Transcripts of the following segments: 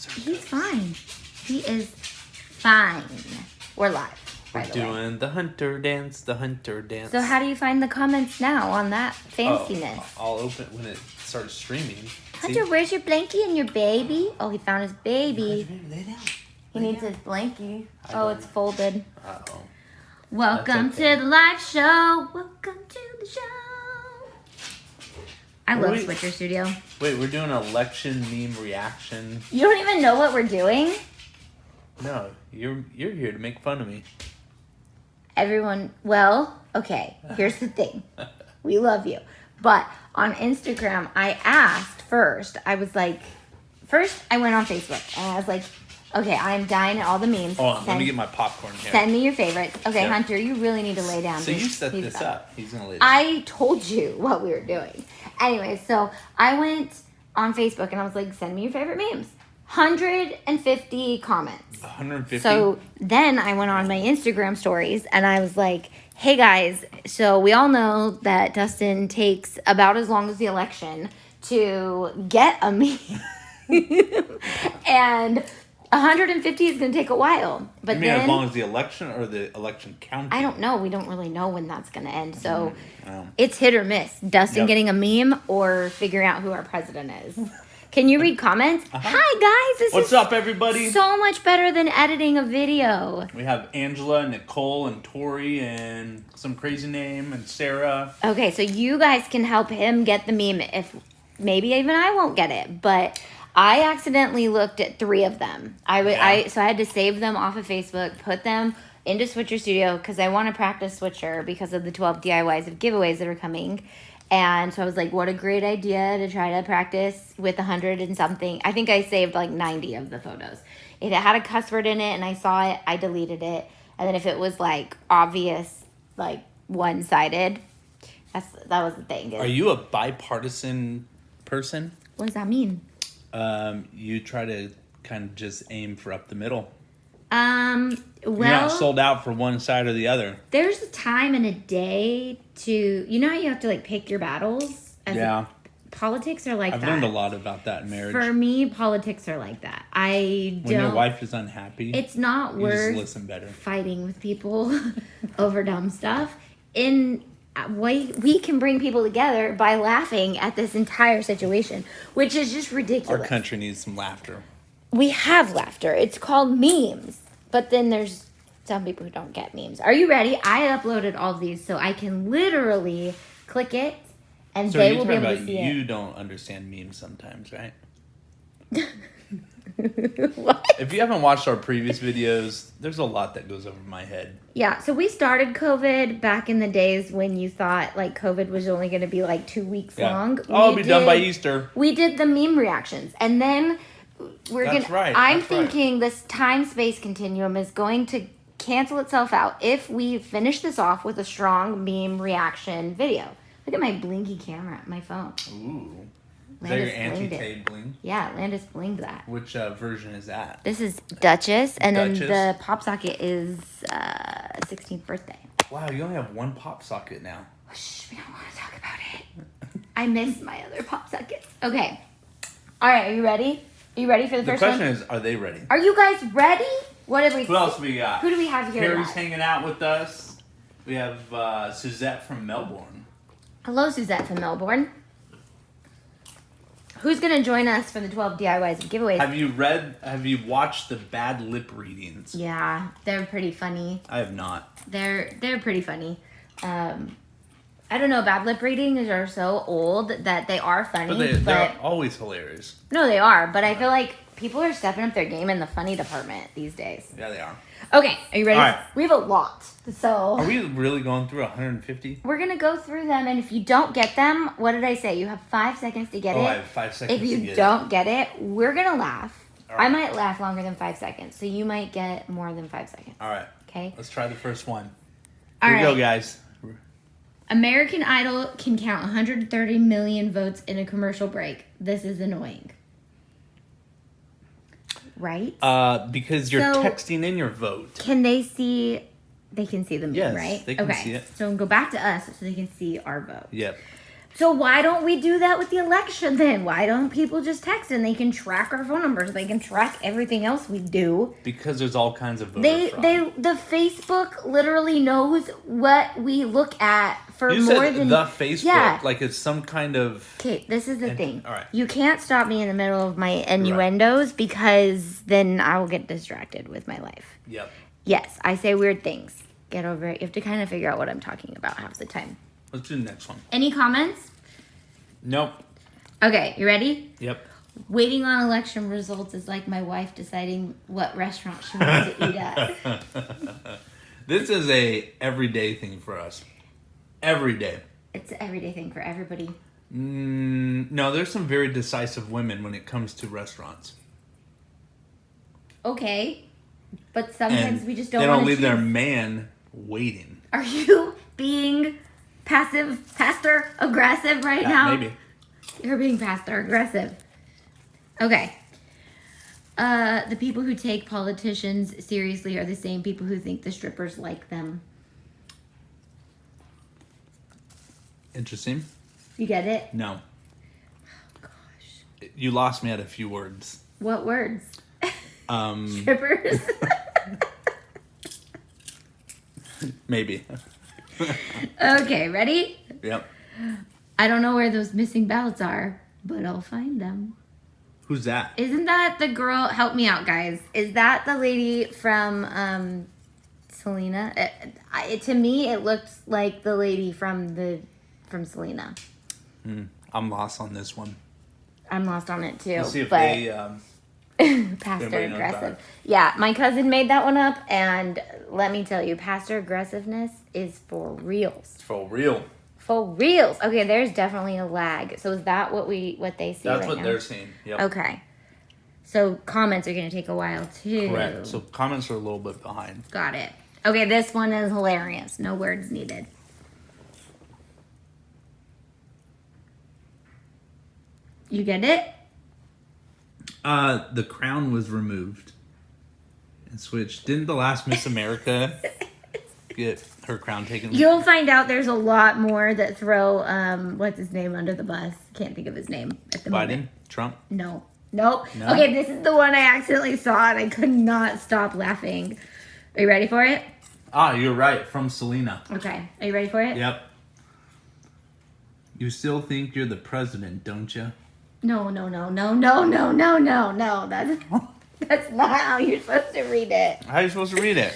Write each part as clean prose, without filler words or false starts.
He's fine. He is fine. We're live, by the way. We're doing the hunter dance, So how do you find the comments now on that fanciness? I'll open it when it starts streaming. Hunter, where's your blankie and your baby? Oh, he found his baby. Lay down. He needs his blankie. Oh, it's folded. Uh-oh. Welcome okay. to the live show. Welcome to the show. I love Wait. Switcher Studio. Wait, we're doing an election meme reaction. You don't even know what we're doing? No, you're here to make fun of me. Everyone, well, okay, here's the thing. We love you. But on Instagram, I asked first, I was like, first I went on Facebook and I was like, okay, I'm dying at all the memes. Oh, let me get my popcorn here. Send me your favorites. Okay, Yep. Hunter, you really need to lay down. So you set this up. He's going to lay down. I told you what we were doing. Anyway, so I went on Facebook and I was like, send me your favorite memes. 150 comments. 150? So then I went on my Instagram stories and I was like, hey guys, so we all know that Dustin takes about as long as the election to get a meme. And 150 is going to take a while. But you mean then, as long as the election or the election counting? I don't know. We don't really know when that's going to end. So Oh. it's hit or miss. Dustin Yep. getting a meme or figuring out who our president is. Can you read comments? Hi guys, this What's is up, everybody? so much better than editing a video. We have Angela, Nicole, and Tori, and some crazy name, and Sarah. Okay, so you guys can help him get the meme if maybe even I won't get it, but I accidentally looked at 3 of them. So I had to save them off of Facebook, put them into Switcher Studio because I want to practice Switcher because of the 12 DIYs of giveaways that are coming. And so I was like, what a great idea to try to practice with 100 and something. I think I saved like 90 of the photos. If it had a cuss word in it and I saw it, I deleted it. And then if it was like obvious, like one-sided, that was the thing. Are you a bipartisan person? What does that mean? You try to kind of just aim for up the middle. Well, You're not sold out for one side or the other. there's a time and a day to, you know how you have to like pick your battles? Politics are like I've that. learned a lot about that in marriage. For me, politics are like that. When when your wife is unhappy, it's not you worth just listen better. fighting with people over dumb stuff. We can bring people together by laughing at this entire situation, which is just ridiculous. Our country needs some laughter. We have laughter. It's called memes. But then there's some people who don't get memes. Are you ready? I uploaded all of these so I can literally click it and So they you're will be talking able about to see you don't understand memes sometimes, right? it. What? If you haven't watched our previous videos, there's a lot that goes over my head. Yeah, so we started COVID back in the days when you thought like COVID was only going to be like 2 weeks long. Oh, it'll be done by Easter. We did the meme reactions, and then That's right, I'm that's right. thinking this time-space continuum is going to cancel itself out if we finish this off with a strong meme reaction video. Look at my blinky camera at my phone. Ooh. Is that your Landis blinged it. anti-tape bling? Yeah, Landis blinged that. Which version is that? This is Duchess, and Duchess? then the pop socket is 16th birthday. Wow, you only have one pop socket now. Shh, we don't want to talk about it. I miss my other pop sockets. Okay. All right, are you ready? Are you ready for the The first one? question is, are they ready? Are you guys ready? What have we? Who else we got? Who do we have here? Carrie's live? hanging out with us. We have Suzette from Melbourne. Hello, Suzette from Melbourne. Who's gonna join us for the 12 DIYs and giveaways? Have you watched the bad lip readings? Yeah, they're pretty funny. I have not. They're pretty funny. I don't know. Bad lip readings are so old that they are funny. But they're always hilarious. No, they are. But I feel like people are stepping up their game in the funny department these days. Yeah, they are. Okay, are you ready? All right. We have a lot. So Are we really going through 150? we're going to go through them. And if you don't get them, what did I say? You have 5 seconds to get it. I have 5 seconds If you to get don't get it, we're going to laugh. All right. I might laugh longer than 5 seconds. So you might get more than 5 seconds. All right. Okay? Let's try the first one. All Here we right. go, guys. American Idol can count 130 million votes in a commercial break. This is annoying. Right? Because you're So- texting in your vote. Can they see? They can see the meme, Yes, right? they can okay. see it. So go back to us so they can see our vote. Yep. So why don't we do that with the election then? Why don't people just text and they can track our phone numbers? They can track everything else we do. Because there's all kinds of voter fraud. The Facebook literally knows what we look at for You more said than the Facebook, Yeah. like it's some kind of. Okay, this is the thing. All right. You can't stop me in the middle of my innuendos because then I will get distracted with my life. Yep. Yes, I say weird things. Get over it. You have to kind of figure out what I'm talking about half the time. Let's do the next one. Any comments? Nope. Okay, you ready? Yep. Waiting on election results is like my wife deciding what restaurant she wants to eat at. This is a everyday thing for us. Every day. It's an everyday thing for everybody. No, there's some very decisive women when it comes to restaurants. Okay, but sometimes we just don't. They don't wanna leave their choose. man waiting. Are you being passive aggressive right now? Maybe. You're being passive aggressive. Okay. The people who take politicians seriously are the same people who think the strippers like them. Interesting. You get it? No. Oh, gosh. You lost me at a few words. What words? Um, Strippers? maybe. Okay, ready? Yep. I don't know where those missing ballots are, but I'll find them. Who's that? Isn't that the girl? Help me out, guys. Is that the lady from Selena? To me, it looked like the lady from Selena. I'm lost on this one. I'm lost on it too. Let's see if but they. passive Everybody knows aggressive. that. Yeah, my cousin made that one up, and let me tell you, passive aggressiveness is for reals. For real. For reals. Okay, there's definitely a lag. So is that what they see? That's right what now? they're saying. Yep. Okay. So comments are going to take a while too. Correct. So comments are a little bit behind. Got it. Okay, this one is hilarious. No words needed. You get it? The crown was removed and switched. Didn't the last Miss America get her crown taken? You'll find out there's a lot more that throw what's his name under the bus. Can't think of his name at the moment. Biden? Trump? No. Nope. No? Okay, this is the one I accidentally saw and I could not stop laughing. Are you ready for it? Ah, you're right. From Selena. Okay. Are you ready for it? Yep. You still think you're the president, don't you? No. That's not how you're supposed to read it. How are you supposed to read it?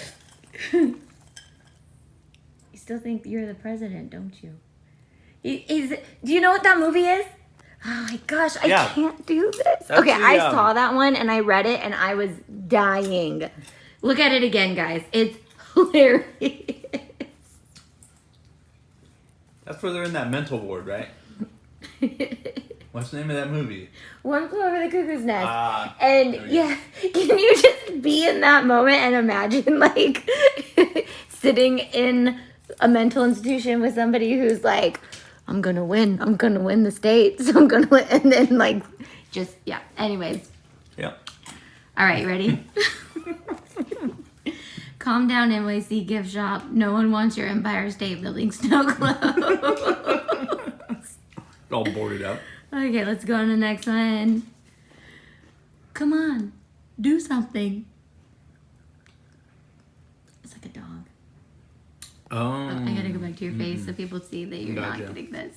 You still think you're the president, don't you? Do you know what that movie is? Oh my gosh, I Yeah. can't do this. That's Okay, I the, saw that one and I read it and I was dying. Look at it again, guys. It's hilarious. That's where they're in that mental ward, right? What's the name of that movie? One Flew Over the Cuckoo's Nest. there we And yeah, can you just be in that moment and imagine like sitting in a mental institution with somebody who's like, I'm gonna win the states, I'm gonna win, and then like, just, yeah, anyways. Yep. All right, ready? Calm down, NYC gift shop. No one wants your Empire State Building snow globe. All boarded up. Okay, let's go on to the next one. Come on, do something. It's like a dog. Oh. I gotta go back to your face so people see that you're Gotcha. not getting this.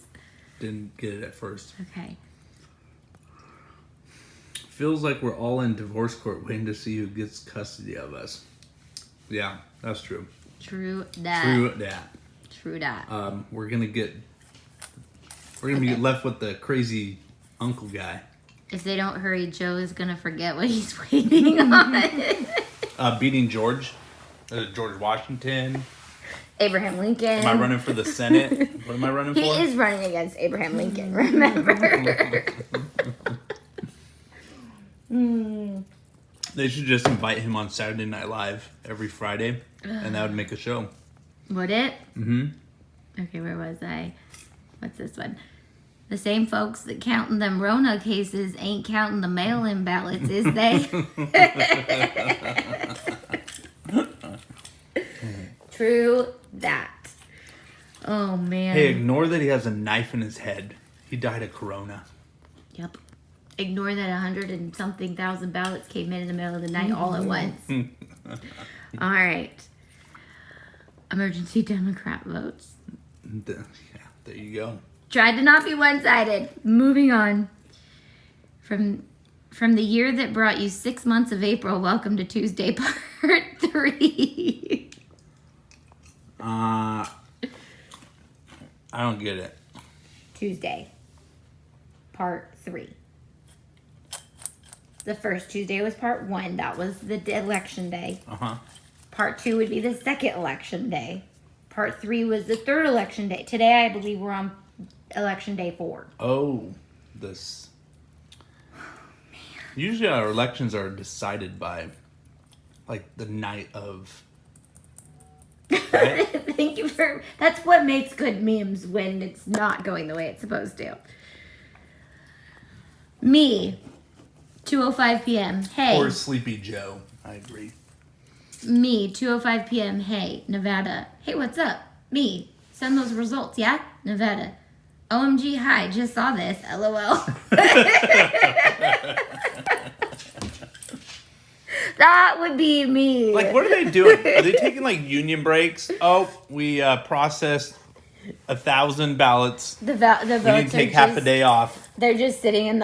Didn't get it at first. Okay. Feels like we're all in divorce court waiting to see who gets custody of us. Yeah, that's true. True that. True that. True that. We're gonna be left with the crazy uncle guy. If they don't hurry, Joe is gonna forget what he's waiting on. Beating George Washington. Abraham Lincoln. Am I running for the Senate? What am I running for? He is running against Abraham Lincoln, remember? They should just invite him on Saturday Night Live every Friday, and that would make a show. Would it? Mm-hmm. Okay, where was I? What's this one? The same folks that counting them Rona cases ain't counting the mail-in ballots, is they? True that. Oh, man. Hey, ignore Ignore that he has a knife in his head. He died of corona. Yep. Ignore that 100 and something thousand ballots came in the middle of the night all at once. All right. Emergency Democrat votes. Yeah, there you go. Tried to not be one-sided. Moving on. From the year that brought you 6 months of April, welcome to Tuesday, part 3. I don't get it. Tuesday, part 3. The first Tuesday was part 1. That was the election day. Part 2 would be the second election day. Part 3 was the third election day. Today, I believe we're on election day 4. Oh, this. Usually our elections are decided by, like, the night of. Right? Thank you for... That's what makes good memes when it's not going the way it's supposed to. Me, 2:05 p.m. Hey. Or Sleepy Joe. I agree. Me, 2:05 p.m. Hey, Nevada. Hey, what's up? Me, send those results, yeah? Nevada. OMG, hi, just saw this. LOL. That would be me. Like, what are they doing? Are they taking, like, union breaks? Oh, we processed 1,000 ballots. The votes we need to take half a day off. They're just sitting in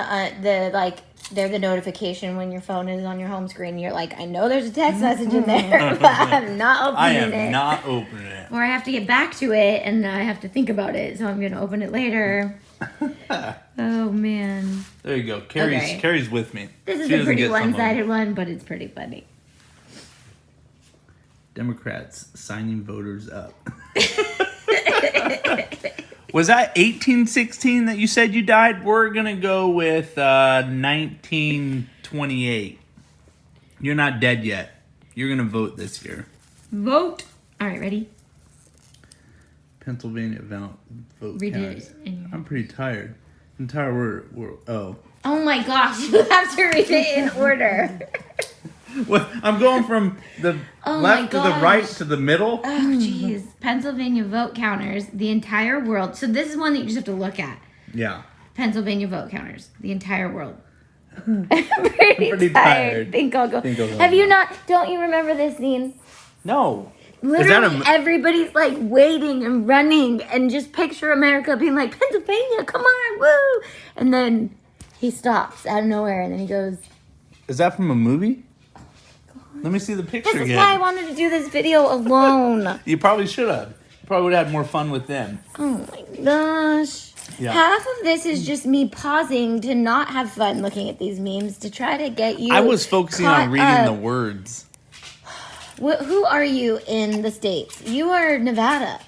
they're the notification when your phone is on your home screen. You're like, I know there's a text message in there, but I'm not opening it. I am not opening it. Or I have to get back to it, and I have to think about it, so I'm going to open it later. Oh, man. There you go. Carrie's with me. This is a pretty one-sided one, but it's pretty funny. Democrats signing voters up. Was that 1816 that you said you died? We're going to go with 1928. You're not dead yet. You're going to vote this year. Vote. All right, ready? Pennsylvania vote Read counties. it. I'm pretty tired. Entire word. Oh. Oh my gosh, you have to read it in order. Well, I'm going from the left to the right to the middle. Oh, jeez. Pennsylvania vote counters, the entire world. So this is one that you just have to look at. Yeah. Pennsylvania vote counters, the entire world. I'm pretty tired. Think I'll go. Have you not? Don't you remember this scene? No. Literally, everybody's like waiting and running, and just picture America being like, Pennsylvania, come on, woo! And then he stops out of nowhere, and then he goes. Is that from a movie? Let me see the picture again. This is why I wanted to do this video alone. You probably should have. You probably would have had more fun with them. Oh my gosh. Yeah. Half of this is just me pausing to not have fun looking at these memes to try to get you. I was focusing on reading the words. Who are you in the States? You are Nevada.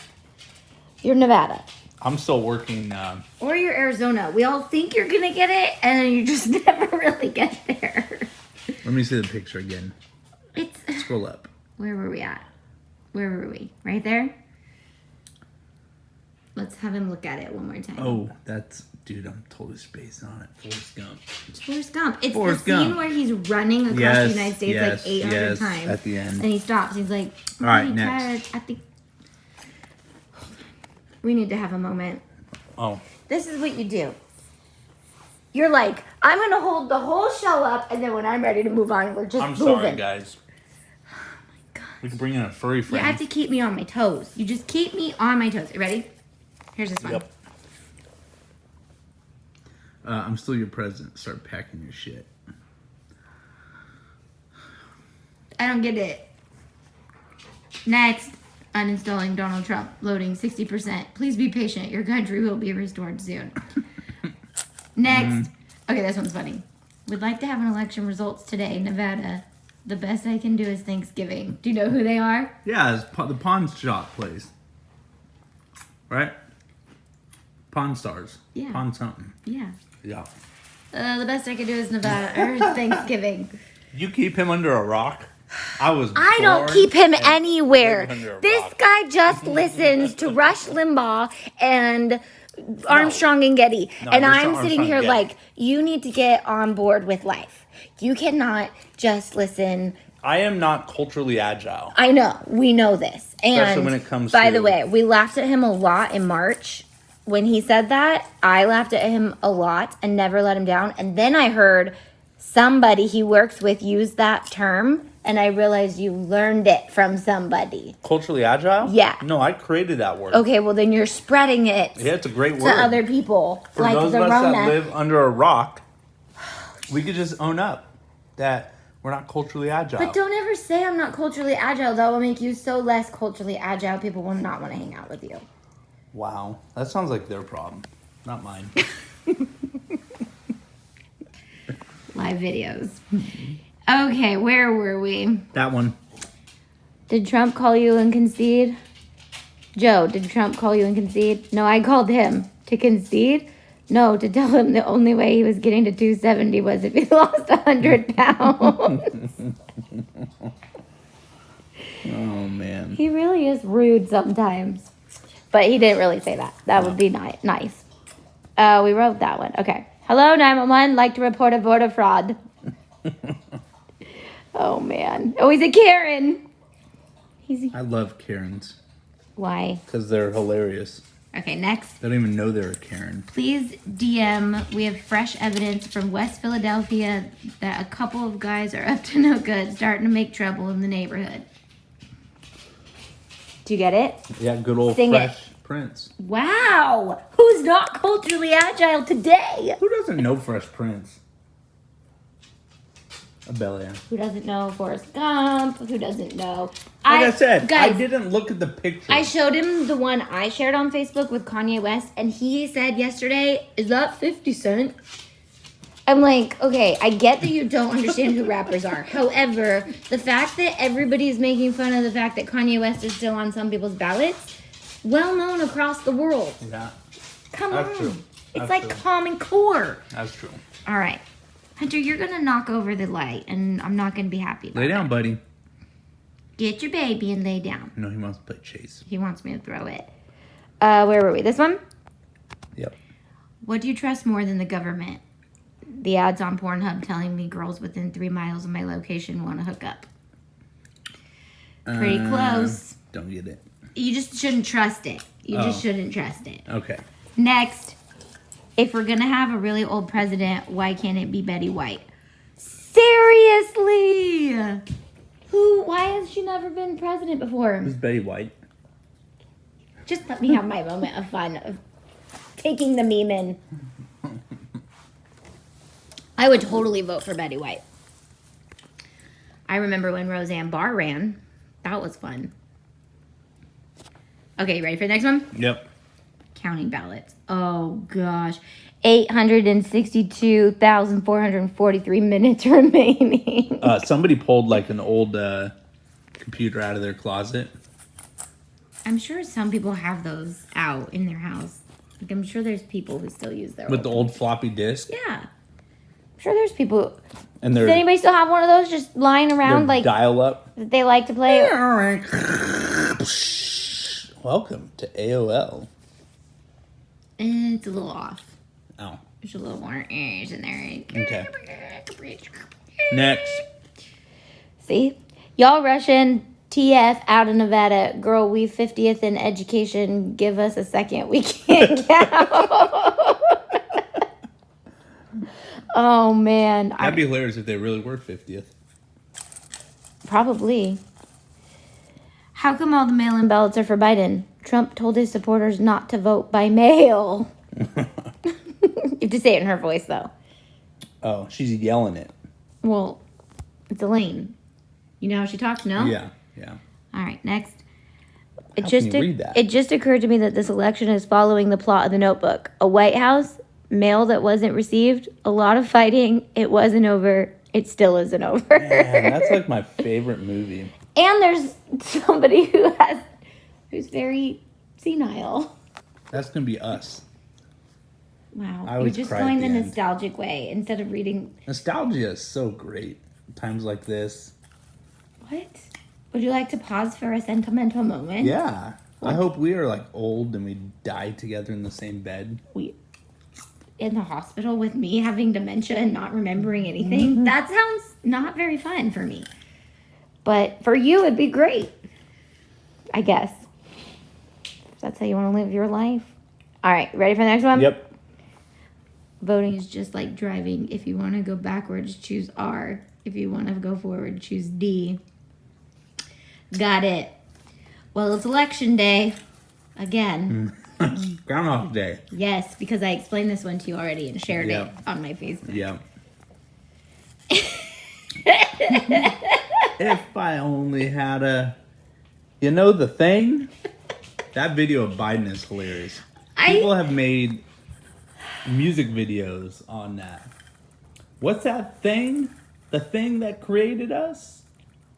You're Nevada. I'm still working. Or you're Arizona. We all think you're going to get it, and then you just never really get there. Let me see the picture again. Scroll up. Where were we at? Where were we? Right there? Let's have him look at it one more time. Oh, dude, I'm totally spaced on it. Forrest Gump. It's Forrest Gump. It's Forrest the scene where he's running across the United States like 800 times. At the end. And he stops. He's like, all right, next. I think we need to have a moment. Oh. This is what you do. You're like, I'm going to hold the whole show up, and then when I'm ready to move on, we're just moving. I'm sorry, guys. We can bring in a furry friend. You have to keep me on my toes. You just keep me on my toes. You ready? Here's this one. Yep. I'm still your president. Start packing your shit. I don't get it. Next. Uninstalling Donald Trump. Loading 60%. Please be patient. Your country will be restored soon. Next. Okay, this one's funny. Would like to have an election results today. Nevada. The best I can do is Thanksgiving. Do you know who they are? Yeah, it's the pawn shop place. Right? Pawn Stars. Yeah. Pawn something. Yeah. Yeah. The best I can do is Nevada or Thanksgiving. You keep him under a rock? I don't keep him anywhere. This guy just listens to Rush Limbaugh and Armstrong and Getty. And I'm sitting here like, you need to get on board with life. You cannot just listen. I am not culturally agile. I know. We know this. And especially when it comes by the way, we laughed at him a lot in March when he said that, I laughed at him a lot and never let him down. And then I heard somebody he works with use that term, and I realized you learned it from somebody. Culturally agile? Yeah. No, I created that word. Okay, well then you're spreading it. Yeah, it's a great to word. other people. For like those the of us Rona. that live under a rock, we could just own up that we're not culturally agile. But don't ever say I'm not culturally agile. That will make you so less culturally agile. People will not want to hang out with you. Wow. That sounds like their problem, not mine. Live videos. Okay, where were we? That one. Did Trump call you and concede? Joe, did Trump call you and concede? No, I called him. To concede? No, to tell him the only way he was getting to 270 was if he lost 100 pounds. Oh, man. He really is rude sometimes. But he didn't really say that. That would be nice. We wrote that one. Okay. Hello, 911. Like to report a voter fraud. Oh, man. Oh, he's a Karen. I love Karens Why? because they're hilarious. Okay, next. They don't even know they're a Karen. Please DM. We have fresh evidence from West Philadelphia that a couple of guys are up to no good, starting to make trouble in the neighborhood. Do you get it? Yeah, good old Sing Fresh Prince. Wow! Who's not culturally agile today? Who doesn't know Fresh Prince? Abelia. Who doesn't know Forrest Gump? Who doesn't know? Like I said, guys, I didn't look at the picture. I showed him the one I shared on Facebook with Kanye West, and he said yesterday, "Is that 50 Cent?" I'm like, okay, I get that you don't understand who rappers are. However, the fact that everybody's making fun of the fact that Kanye West is still on some people's ballots, well known across the world. Yeah, Come that's on. true. It's That's like true. Common Core. That's true. All right. Hunter, you're going to knock over the light, and I'm not going to be happy about Lay down, buddy. Get your baby and lay down. No, he wants to play chase. He wants me to throw it. Where were we? This one? Yep. What do you trust more than the government? The ads on Pornhub telling me girls within 3 miles of my location want to hook up. Pretty close. Don't get it. You just shouldn't trust it. You just Oh. shouldn't trust it. Okay. Next. If we're going to have a really old president, why can't it be Betty White? Seriously! Why has she never been president before? Who's Betty White? Just let me have my moment of fun of taking the meme in. I would totally vote for Betty White. I remember when Roseanne Barr ran. That was fun. Okay, you ready for the next one? Yep. Counting ballots. Oh, gosh. 862,443 minutes remaining. Somebody pulled like an old computer out of their closet. I'm sure some people have those out in their house. Like, I'm sure there's people who still use their With the old floppy disk. Yeah. I'm sure there's people. And Does anybody still have one of those just lying around like dial up. that they like to play? Welcome to AOL. It's a little off. Oh. There's a little more ears in there. Okay. Next. See? Y'all Russian TF out of Nevada. Girl, we 50th in education. Give us a second. We can't count. Oh, man. That'd be hilarious if they really were 50th. Probably. How come all the mail-in ballots are for Biden? Trump told his supporters not to vote by mail. You have to say it in her voice, though. Oh, she's yelling it. Well, it's Elaine. You know how she talks, no? Yeah. All right, next. How can you read that? It just occurred to me that this election is following the plot of The Notebook. A White House, mail that wasn't received, a lot of fighting, it wasn't over, it still isn't over. Man, that's like my favorite movie. And there's somebody who's very senile. That's going to be us. Wow. I You're always just cry at going the the end. nostalgic way instead of reading. Nostalgia is so great. Times like this. What? Would you like to pause for a sentimental moment? Yeah. I hope we are like old and we die together in the same bed. In the hospital with me having dementia and not remembering anything. That sounds not very fun for me. But for you, it'd be great. I guess. If that's how you want to live your life. All right, ready for the next one? Yep. Voting is just like driving. If you want to go backwards, choose R. If you want to go forward, choose D. Got it. Well, it's election day. Again. Groundhog Day. Yes, because I explained this one to you already and shared it on my Facebook. Yeah. If I only had a... You know the thing? That video of Biden is hilarious. People have made music videos on that. What's that thing? The thing that created us?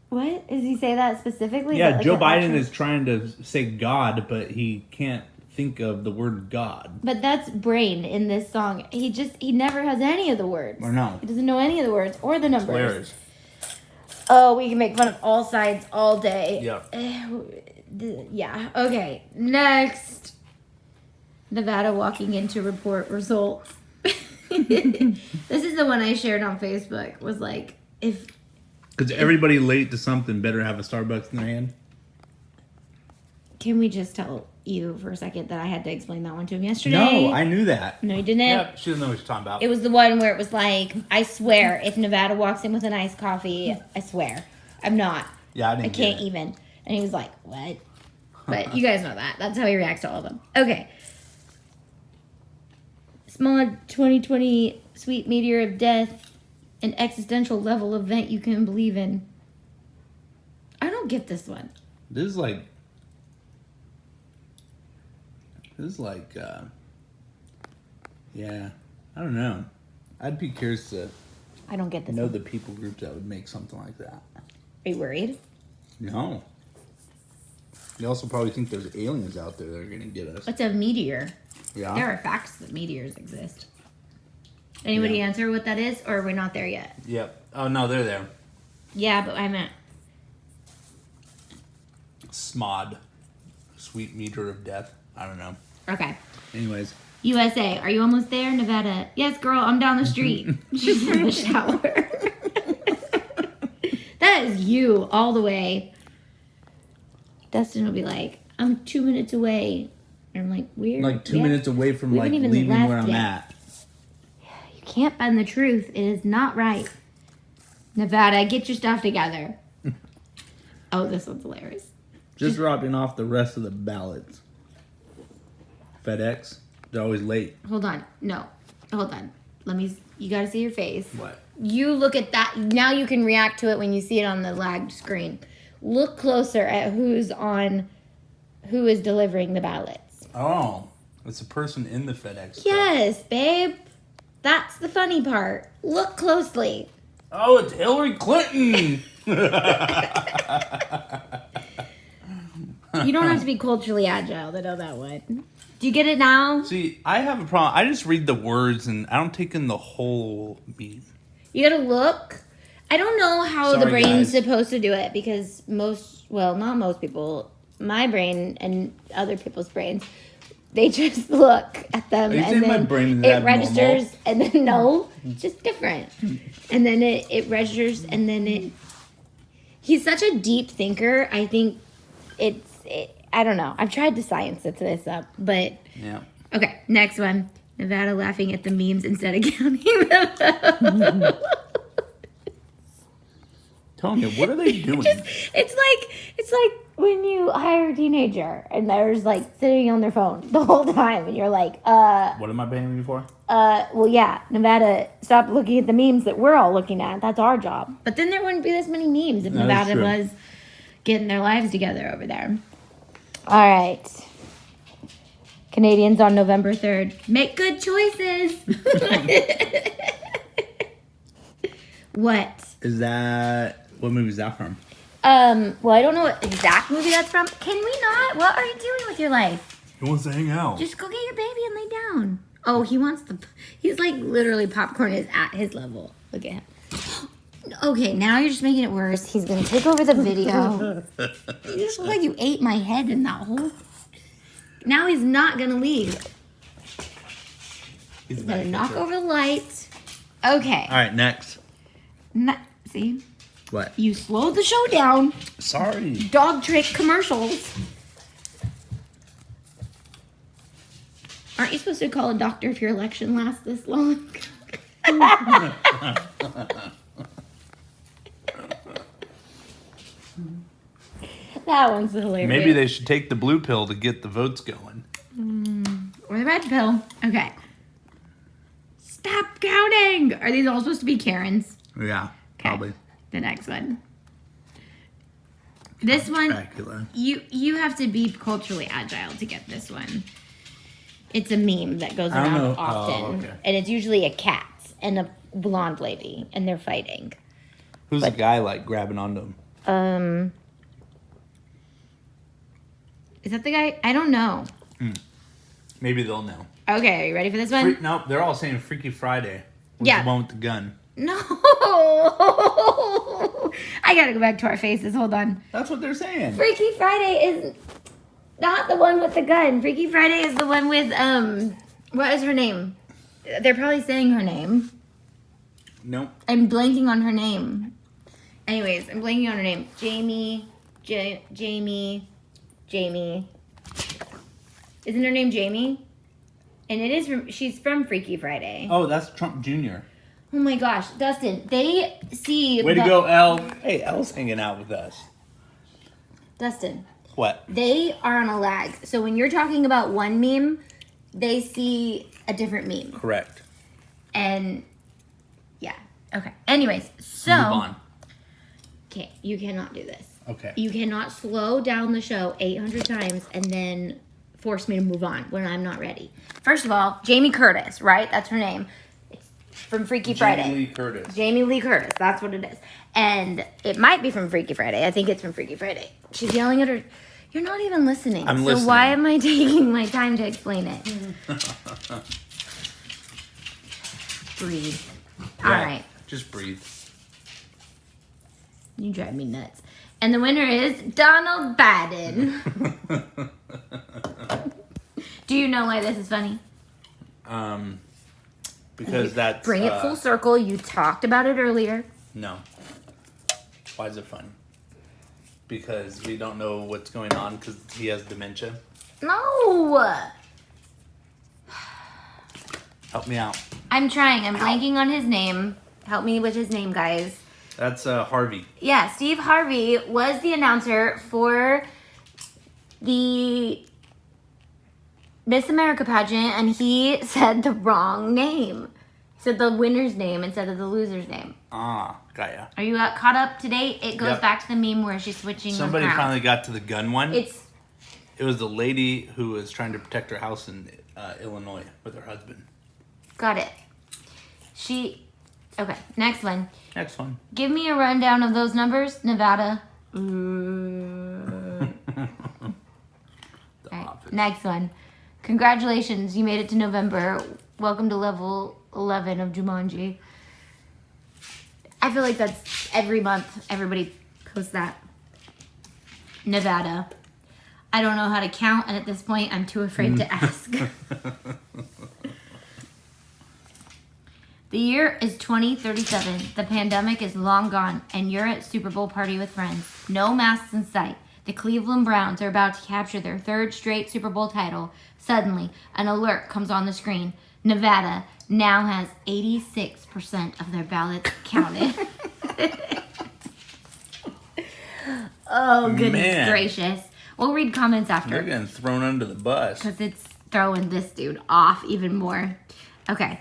What? Does he say that specifically? Yeah, like Joe Biden is trying to say God, but he can't think of the word God. But that's Brain in this song. He never has any of the words. Or no. He doesn't know any of the words or the numbers. Hilarious. Oh, we can make fun of all sides all day. Yep. Yeah. Okay. Next. Nevada walking in to report results. This is the one I shared on Facebook. Was like, Because everybody late to something better have a Starbucks in their hand. Can we just tell you for a second that I had to explain that one to him yesterday? No, I knew that. No, you didn't. Yeah, she doesn't know what she's talking about. It was the one where it was like, I swear, if Nevada walks in with an iced coffee, I swear, I'm not. Yeah, I can't even. And he was like, what? But you guys know that. That's how he reacts to all of them. Okay. Small 2020 sweet meteor of death, an existential level event you can believe in. I don't get this one. This is like, yeah, I don't know. I'd be curious to I don't get this know one. the people groups that would make something like that. Are you worried? No. You also probably think there's aliens out there that are going to get us. What's a meteor? Yeah. There are facts that meteors exist. Anybody answer what that is, or are we not there yet? Yep. Oh, no, they're there. Yeah, but I meant... SMOD. Sweet meter of death. I don't know. Okay. Anyways. USA, are you almost there? Nevada, yes, girl, I'm down the street. She's in the shower. That is you all the way. Dustin will be like, I'm 2 minutes away. And I'm like, weird. Like 2 minutes away from We like haven't even leaving left where I'm yet. at. You can't bend the truth. It is not right. Nevada, get your stuff together. Oh, this one's hilarious. Just dropping off the rest of the ballots. FedEx, they're always late. Hold on. No. Hold on. You gotta see your face. What? You look at that. Now you can react to it when you see it on the lagged screen. Look closer at who is delivering the ballots. Oh, it's a person in the FedEx truck. Yes, babe. That's the funny part. Look closely. Oh, it's Hillary Clinton. You don't have to be culturally agile to know that one. Do you get it now? See, I have a problem. I just read the words and I don't take in the whole meme. You gotta look. I don't know how the Sorry, brain's guys. supposed to do it because not most people, my brain and other people's brains, they just look at them Are you and saying my then brain is it abnormal? registers and then no, it's just different. And then it registers and then he's such a deep thinker. I think I don't know. I've tried to science this up, but Yeah. okay, next one. Nevada laughing at the memes instead of counting them. Tell me, what are they doing? It's like when you hire a teenager and they're just like sitting on their phone the whole time and you're like, What am I paying you for? well, yeah, Nevada, stop looking at the memes that we're all looking at. That's our job. But then there wouldn't be this many memes if That is Nevada true. was getting their lives together over there. All right. Canadians on November 3rd. Make good choices. What? What movie is that from? Well, I don't know what exact movie that's from. Can we not? What are you doing with your life? He wants to hang out. Just go get your baby and lay down. Oh, he's like literally popcorn is at his level. Look at him. Okay, now you're just making it worse. He's gonna take over the video. You just look like you ate my head in that hole. Now he's not gonna leave. He's Gonna knock over the lights. Okay. All right, next. See? What? You slowed the show down. Sorry. Dog trick commercials. aren't you supposed to call a doctor if your election lasts this long? That one's hilarious. Maybe they should take the blue pill to get the votes going. Or the red pill. Okay. Stop counting. Are these all supposed to be Karens? Yeah, probably. The next one. This one, Dracula. you have to be culturally agile to get this one. It's a meme that goes I don't around know. often. Oh, okay. And it's usually a cat and a blonde lady, and they're fighting. Who's the guy like grabbing onto him? Is that the guy? I don't know. Maybe they'll know. Okay, are you ready for this one? Nope, they're all saying Freaky Friday. What's Yeah. the one with the gun? No. I gotta go back to our faces. Hold on. That's what they're saying. Freaky Friday is not the one with the gun. Freaky Friday is the one with, what is her name? They're probably saying her name. Nope. I'm blanking on her name. Anyways, I'm blanking on her name. Jamie. Isn't her name Jamie? And it is she's from Freaky Friday. Oh, that's Trump Jr. Oh my gosh, Dustin, they see... Way to go, Elle. Hey, Elle's hanging out with us. Dustin. What? They are on a lag. So when you're talking about one meme, they see a different meme. Correct. And yeah. Okay. Anyways, so Move on. Okay, you cannot do this. Okay. You cannot slow down the show 800 times and then force me to move on when I'm not ready. First of all, Jamie Curtis, right? That's her name. It's from Freaky Friday. Jamie Lee Curtis. Jamie Lee Curtis. That's what it is. And it might be from Freaky Friday. I think it's from Freaky Friday. She's yelling at her. You're not even listening. I'm so listening. why am I taking my time to explain it? Breathe. All Yeah, right. Just breathe. You drive me nuts. And the winner is Donald Biden. Do you know why this is funny? Because that's... Bring it full circle. You talked about it earlier. No. Why is it funny? Because we don't know what's going on because he has dementia. No. Help me out. I'm trying. I'm blanking on his name. Help me with his name, guys. That's Harvey. Yeah, Steve Harvey was the announcer for the Miss America pageant, and he said the wrong name. He said the winner's name instead of the loser's name. Ah, got ya. Are you caught up to date? It goes Yep. back to the meme where she's switching Somebody the crowns. finally got to the gun one. It was the lady who was trying to protect her house in Illinois with her husband. got it. Okay, next one. Next one. Give me a rundown of those numbers. Nevada. The Alright, Office. next one. Congratulations, you made it to November. Welcome to level 11 of Jumanji. I feel like that's every month. Everybody posts that. Nevada. I don't know how to count, and at this point, I'm too afraid to ask. The year is 2037. The pandemic is long gone, and you're at Super Bowl party with friends. No masks in sight. The Cleveland Browns are about to capture their third straight Super Bowl title. Suddenly, an alert comes on the screen. Nevada now has 86% of their ballots counted. Oh, goodness Man. gracious. We'll read comments after. They're getting thrown under the bus. Because it's throwing this dude off even more. Okay.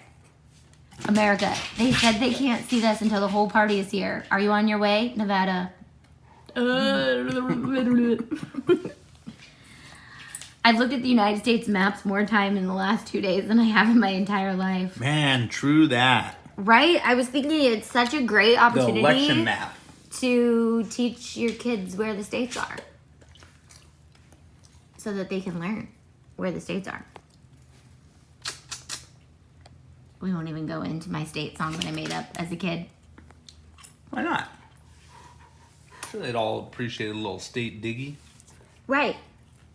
America. They said they can't see this until the whole party is here. Are you on your way? Nevada. I've looked at the United States maps more time in the last 2 days than I have in my entire life. Man, true that. Right? I was thinking it's such a great The opportunity election map. to teach your kids where the states are. So that they can learn where the states are. We won't even go into my state song that I made up as a kid. Why not? I'm sure they'd all appreciate a little state diggy. Right.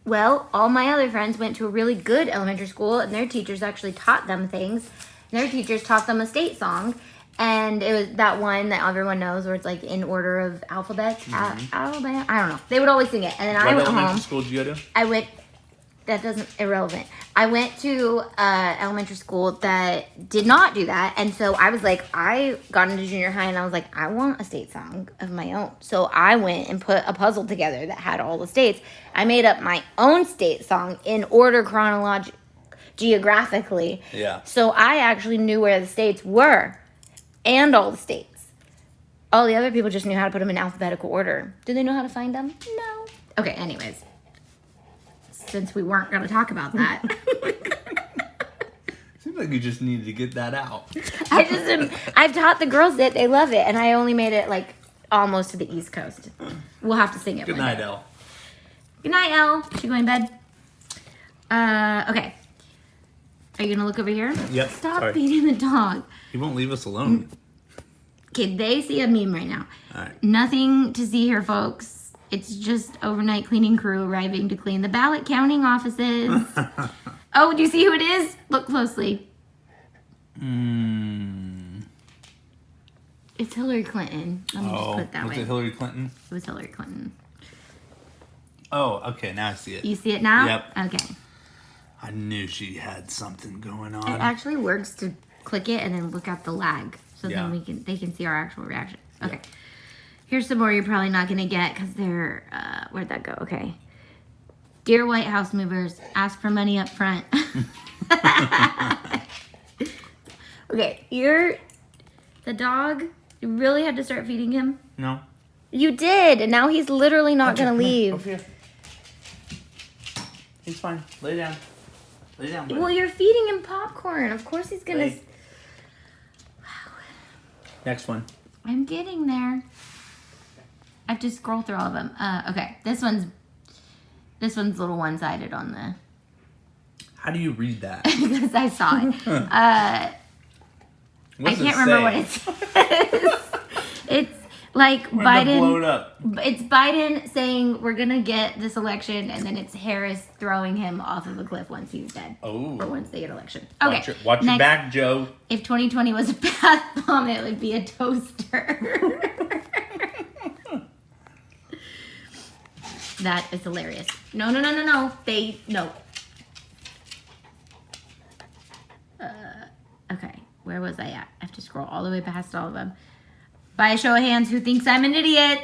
Well, all my other friends went to a really good elementary school, and their teachers actually taught them things. Their teachers taught them a state song, and it was that one that everyone knows where it's like in order of alphabet. Alabama. I don't know. They would always sing it, and then I What went elementary home. school did you go to? I went that doesn't irrelevant. I went to elementary school that did not do that, and so I was like, I got into junior high, and I was like, I want a state song of my own. So I went and put a puzzle together that had all the states. I made up my own state song in order geographically. Yeah. So I actually knew where the states were, and all the states. All the other people just knew how to put them in alphabetical order. Do they know how to find them? No. Okay, anyways. Since we weren't going to talk about that. Seems like you just needed to get that out. I've taught the girls it. They love it. And I only made it like almost to the East Coast. We'll have to sing it. Good night, Elle. Good night, Elle. She going to bed? Okay. Are you going to look over here? Yep. Stop feeding the dog. He won't leave us alone. Okay, they see a meme right now. All right. Nothing to see here, folks. It's just overnight cleaning crew arriving to clean the ballot counting offices. Oh, do you see who it is? Look closely. It's Hillary Clinton. Let me just put it that way. Was it Hillary Clinton? It was Hillary Clinton. Oh, okay. Now I see it. You see it now? Yep. Okay. I knew she had something going on. It actually works to click it and then look at the lag. So then they can see our actual reaction. Okay. Yeah. Here's some more you're probably not going to get because they're, where'd that go? Okay. Dear White House movers, ask for money up front. Okay, the dog, you really had to start feeding him? No. You did, and now he's literally not going to leave. Over here. He's fine. Lay down. Lay down, buddy. Well, you're feeding him popcorn. Of course he's going to... Wow. Next one. I'm getting there. I have to scroll through all of them. Okay, this one's a little one-sided on the... How do you read that? Because I saw it. I can't remember what it says. It's like Biden. Blow it up. It's Biden saying we're gonna get this election, and then it's Harris throwing him off of a cliff once he's dead. Oh. Or once they get election. Okay. Watch your back, Joe. If 2020 was a bath bomb, it would be a toaster. That is hilarious. No. No. Okay, where was I at? I have to scroll all the way past all of them. By a show of hands, who thinks I'm an idiot?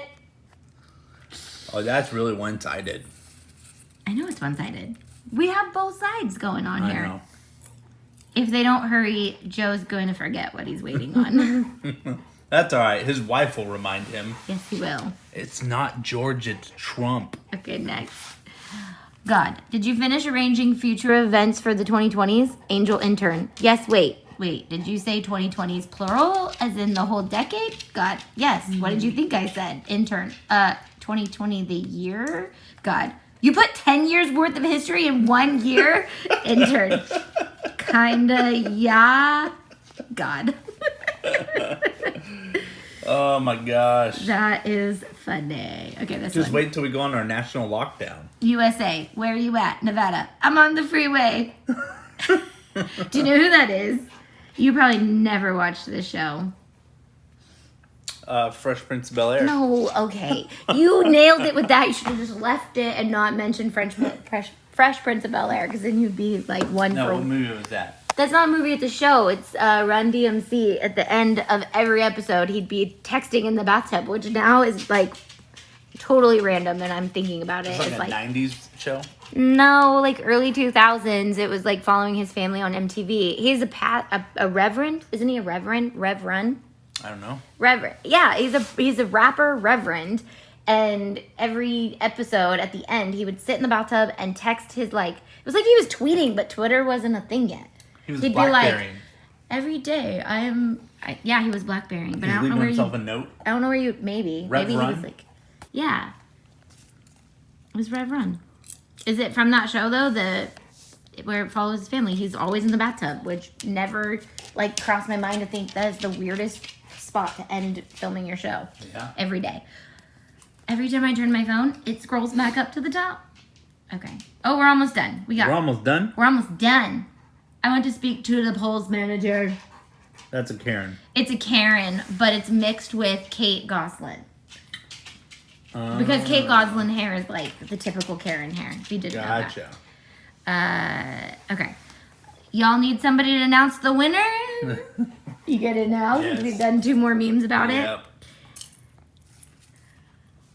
Oh, that's really one-sided. I know it's one-sided. We have both sides going on here. I know. If they don't hurry, Joe's going to forget what he's waiting on. That's all right. His wife will remind him. Yes, he will. It's not George, it's Trump. Okay, next. God, did you finish arranging future events for the 2020s? Angel intern. Yes, wait, did you say 2020s plural as in the whole decade? God, yes. What did you think I said? Intern. 2020 the year? God, you put 10 years worth of history in 1 year? Intern. Kinda, yeah. God. Oh my gosh. That is funny. Okay, this Just one. wait till we go on our national lockdown. USA, where are you at? Nevada. I'm on the freeway. Do you know who that is? You probably never watched this show. Fresh Prince of Bel-Air. No, okay. You nailed it with that. You should have just left it and not mentioned Fresh Prince of Bel-Air, because then you'd be like one No, for... what movie was that? That's not a movie, it's a show. It's Run DMC. At the end of every episode, he'd be texting in the bathtub, which now is like totally random, and I'm thinking about it. It's like a 90s show? No, like early 2000s. It was like following his family on MTV. He's a reverend. Isn't he a reverend? Reverend? I don't know. Reverend. Yeah, he's a rapper reverend. And every episode at the end, he would sit in the bathtub and text his it was like he was tweeting, but Twitter wasn't a thing yet. He was He'd Blackberrying. be like, every day yeah, he was Blackberrying, but I don't know leaving where himself a note? I don't know where maybe Rev he Run? was like, yeah, it was Rev Run. Is it from that show though? Where it follows his family. He's always in the bathtub, which never crossed my mind to think that is the weirdest spot to end filming your show. Yeah. Every day. Every time I turn my phone, it scrolls back up to the top. Okay. Oh, we're almost done. We're almost done? We're almost done. I want to speak to the polls manager. That's a Karen. It's a Karen, but it's mixed with Kate Gosselin. Because Kate Gosselin hair is like the typical Karen hair. If you didn't know that. Gotcha. Okay. Y'all need somebody to announce the winner? You get it now? Yes. We've done 2 more memes about it.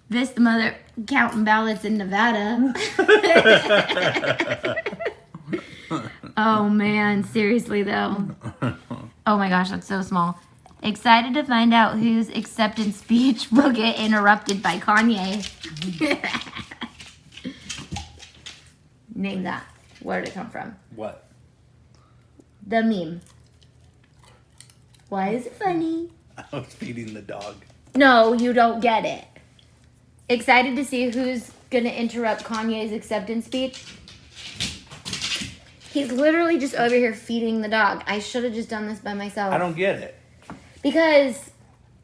This the mother counting ballots in Nevada. Oh man, seriously though. Oh my gosh, that's so small. Excited to find out whose acceptance speech will get interrupted by Kanye. Name that. Where did it come from? What? The meme. Why is it funny? I was feeding the dog. No, you don't get it. Excited to see who's gonna interrupt Kanye's acceptance speech. He's literally just over here feeding the dog. I should have just done this by myself. I don't get it. Because,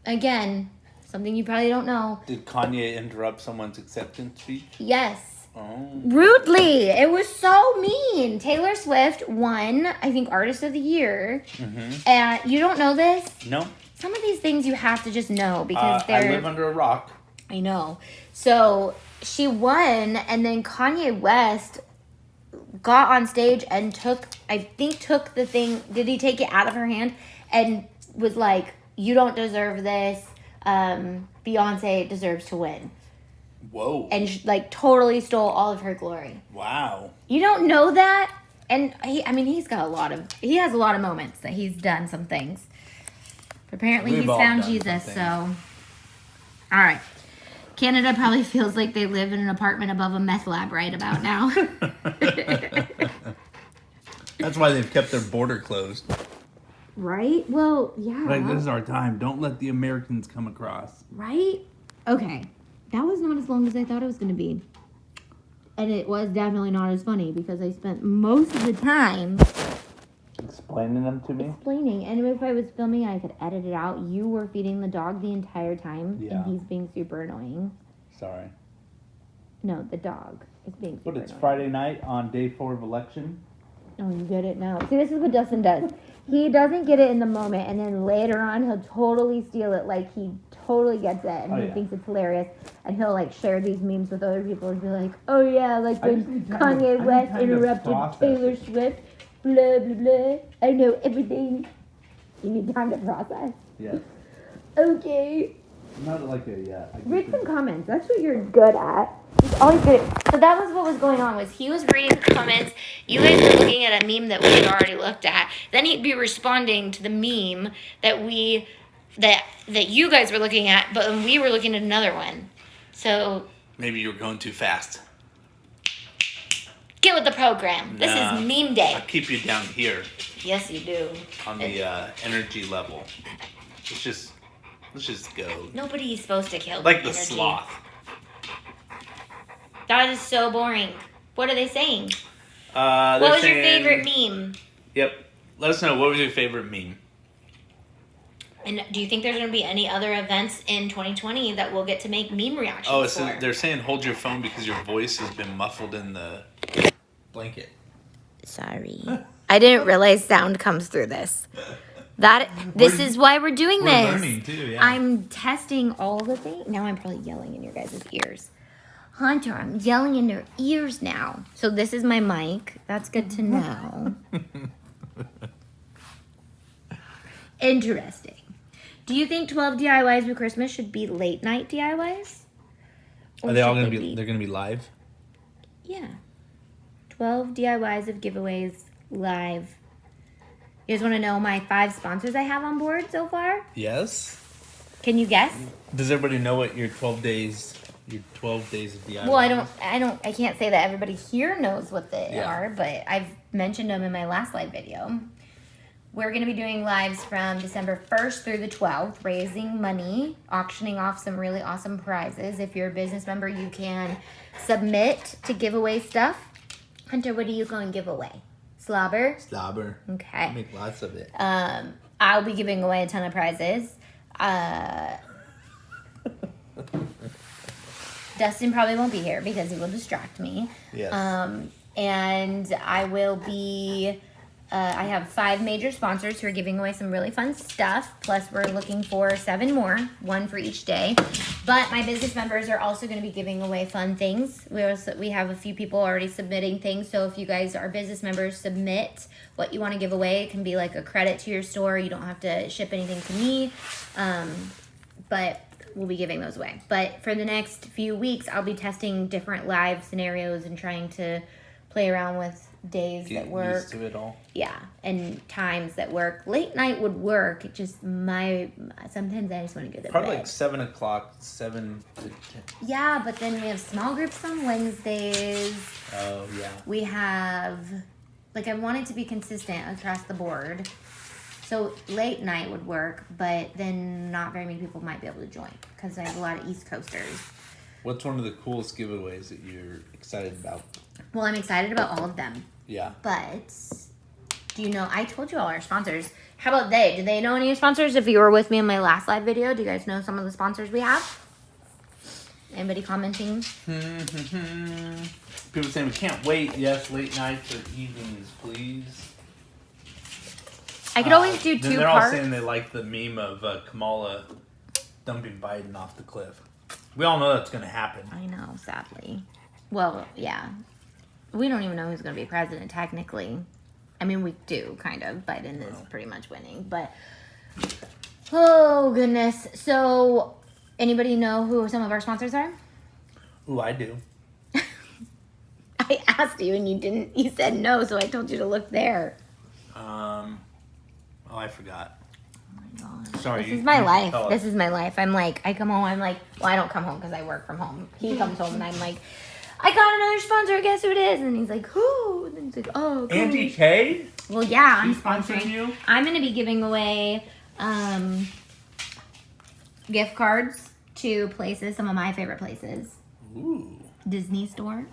again, something you probably don't know. Did Kanye interrupt someone's acceptance speech? Yes. Oh. Rudely. It was so mean. Taylor Swift won, I think, Artist of the Year. Mm-hmm. And you don't know this? No. Some of these things you have to just know because they're... I live under a rock. I know. So she won, and then Kanye West got on stage and took the thing. Did he take it out of her hand and was like, "You don't deserve this. Beyonce deserves to win." Whoa. And totally stole all of her glory. Wow. You don't know that? And he has a lot of moments that he's done some things. But apparently he's found Jesus, so. All right. Canada probably feels like they live in an apartment above a meth lab right about now. That's why they've kept their border closed. Right? Well, yeah. Like, this is our time. Don't let the Americans come across. Right? Okay. That was not as long as I thought it was going to be. And it was definitely not as funny because I spent most of the time explaining them to me. And if I was filming, I could edit it out. You were feeding the dog the entire time, and he's being super annoying. Sorry. No, the dog is being super But it's annoying. Friday night on day 4 of election. Oh, you get it now. See, this is what Dustin does. He doesn't get it in the moment, and then later on, he'll totally steal it. Like, he totally gets it, and he thinks it's hilarious. And he'll, share these memes with other people and be like, oh, yeah, like when Kanye West interrupted Taylor Swift. Blah, blah, blah. I know everything. You need time to process. Yes. Okay. Not like a, Read some comments. That's what you're good at. He's always good at. So that was what was going on. Was he was reading the comments. You guys were looking at a meme that we had already looked at. Then he'd be responding to the meme that you guys were looking at, but we were looking at another one. So maybe you were going too fast. Get with the program. This is meme day. I'll keep you down here. Yes, you do. On the energy level. Let's just go. Nobody's supposed to kill like the energy. sloth. That is so boring. What are they saying? What was your favorite meme? Yep. Let us know. What was your favorite meme? And do you think there's going to be any other events in 2020 that we'll get to make meme reactions for? They're saying hold your phone because your voice has been muffled in the blanket. Sorry. I didn't realize sound comes through this. This is why we're doing this. We're learning too, yeah. I'm testing all the things. Now I'm probably yelling in your guys' ears. Hunter, I'm yelling in your ears now. So this is my mic. That's good to know. Interesting. Do you think 12 DIYs for Christmas should be late night DIYs? Are they all going to be, they're going to be live? Yeah. 12 DIYs of giveaways live. You guys want to know my 5 sponsors I have on board so far? Yes. Can you guess? Does everybody know what your 12 days of DIY? Well, I can't say that everybody here knows what they are, but I've mentioned them in my last live video. We're going to be doing lives from December 1st through the 12th, raising money, auctioning off some really awesome prizes. If you're a business member, you can submit to giveaway stuff. Hunter, what are you going to give away? Slobber? Slobber. Okay. Make lots of it. I'll be giving away a ton of prizes. Dustin probably won't be here because he will distract me. Yes. And I will be I have 5 major sponsors who are giving away some really fun stuff. Plus, we're looking for 7 more, 1 for each day. But my business members are also going to be giving away fun things. We have a few people already submitting things. So if you guys are business members, submit what you want to give away. It can be like a credit to your store. You don't have to ship anything to me. But we'll be giving those away. But for the next few weeks, I'll be testing different live scenarios and trying to play around with days that work. Used to it all. Yeah, and times that work. Late night would work. It just sometimes I just want to go to Probably bed. like 7 o'clock, 7 to 10. Yeah, but then we have small groups on Wednesdays. Oh yeah. We have I want it to be consistent across the board. So late night would work, but then not very many people might be able to join because I have a lot of East Coasters. What's one of the coolest giveaways that you're excited about? Well, I'm excited about all of them. Yeah. But do you know, I told you all our sponsors. How about they? Do they know any sponsors? If you were with me in my last live video, do you guys know some of the sponsors we have? Anybody commenting? People saying we can't wait. Yes, late nights or evenings, please. I could always do then 2 they're parts. all saying they like the meme of Kamala dumping Biden off the cliff. We all know that's going to happen. I know, sadly. Well, yeah. We don't even know who's going to be president, technically. I mean, we do, kind of. Biden is pretty much winning. But, oh, goodness. So, anybody know who some of our sponsors are? Ooh, I do. I asked you and you didn't. You said no, so I told you to look there. Oh, I forgot. Oh my gosh. Sorry. This is my life. tell us. This is my life. I come home, well, I don't come home because I work from home. He comes home and I'm like, I got another sponsor. Guess who it is? And he's like, who? And then he's like, oh, cool. Auntie K? Well, yeah, I'm She's sponsoring sponsoring you? I'm going to be giving away gift cards to places, some of my favorite places. Ooh. Disney store.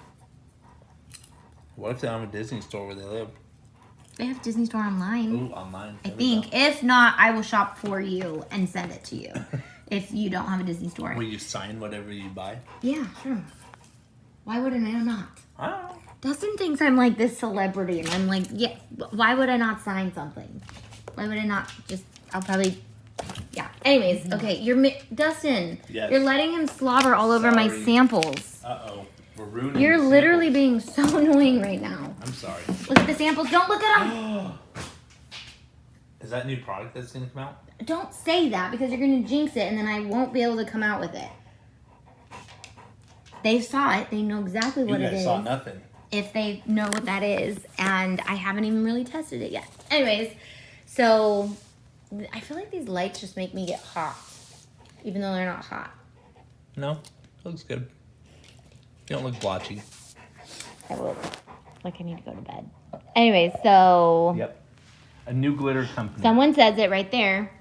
What if they don't have a Disney store where they live? They have Disney store online. Ooh, online. I There we think. go. If not, I will shop for you and send it to you. If you don't have a Disney store. Will you sign whatever you buy? Yeah, sure. Why wouldn't I not? I don't know. Dustin thinks I'm like this celebrity, and I'm like, yeah, why would I not sign something? Why would I not I'll probably, yeah. Anyways, okay, Dustin, Yes. you're letting him slobber all over my Sorry. samples. Uh-oh. We're ruining You're the literally samples. being so annoying right now. I'm sorry. Look at the samples. Don't look at them. Is that new product that's going to come out? Don't say that because you're going to jinx it, and then I won't be able to come out with it. They saw it. They know exactly what You it guys is. saw nothing. If they know what that is, and I haven't even really tested it yet. Anyways, so I feel like these lights just make me get hot, even though they're not hot. No, looks good. You don't look blotchy. I will, I need to go to bed. Anyways, so Yep. A new glitter company. someone says it right there.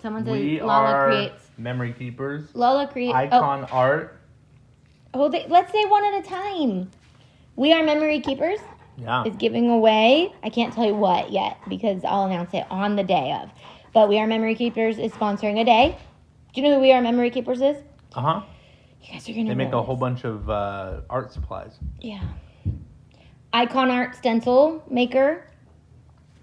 Someone says We Lala are creates. memory keepers. Lala creates. Icon art. Let's say one at a time. We are memory keepers. Yeah. Is giving away. I can't tell you what yet because I'll announce it on the day of. But We Are Memory Keepers is sponsoring a day. Do you know who We Are Memory Keepers is? Uh-huh. You guys are gonna. They make know a whole this. bunch of art supplies. Yeah. Icon Art stencil maker.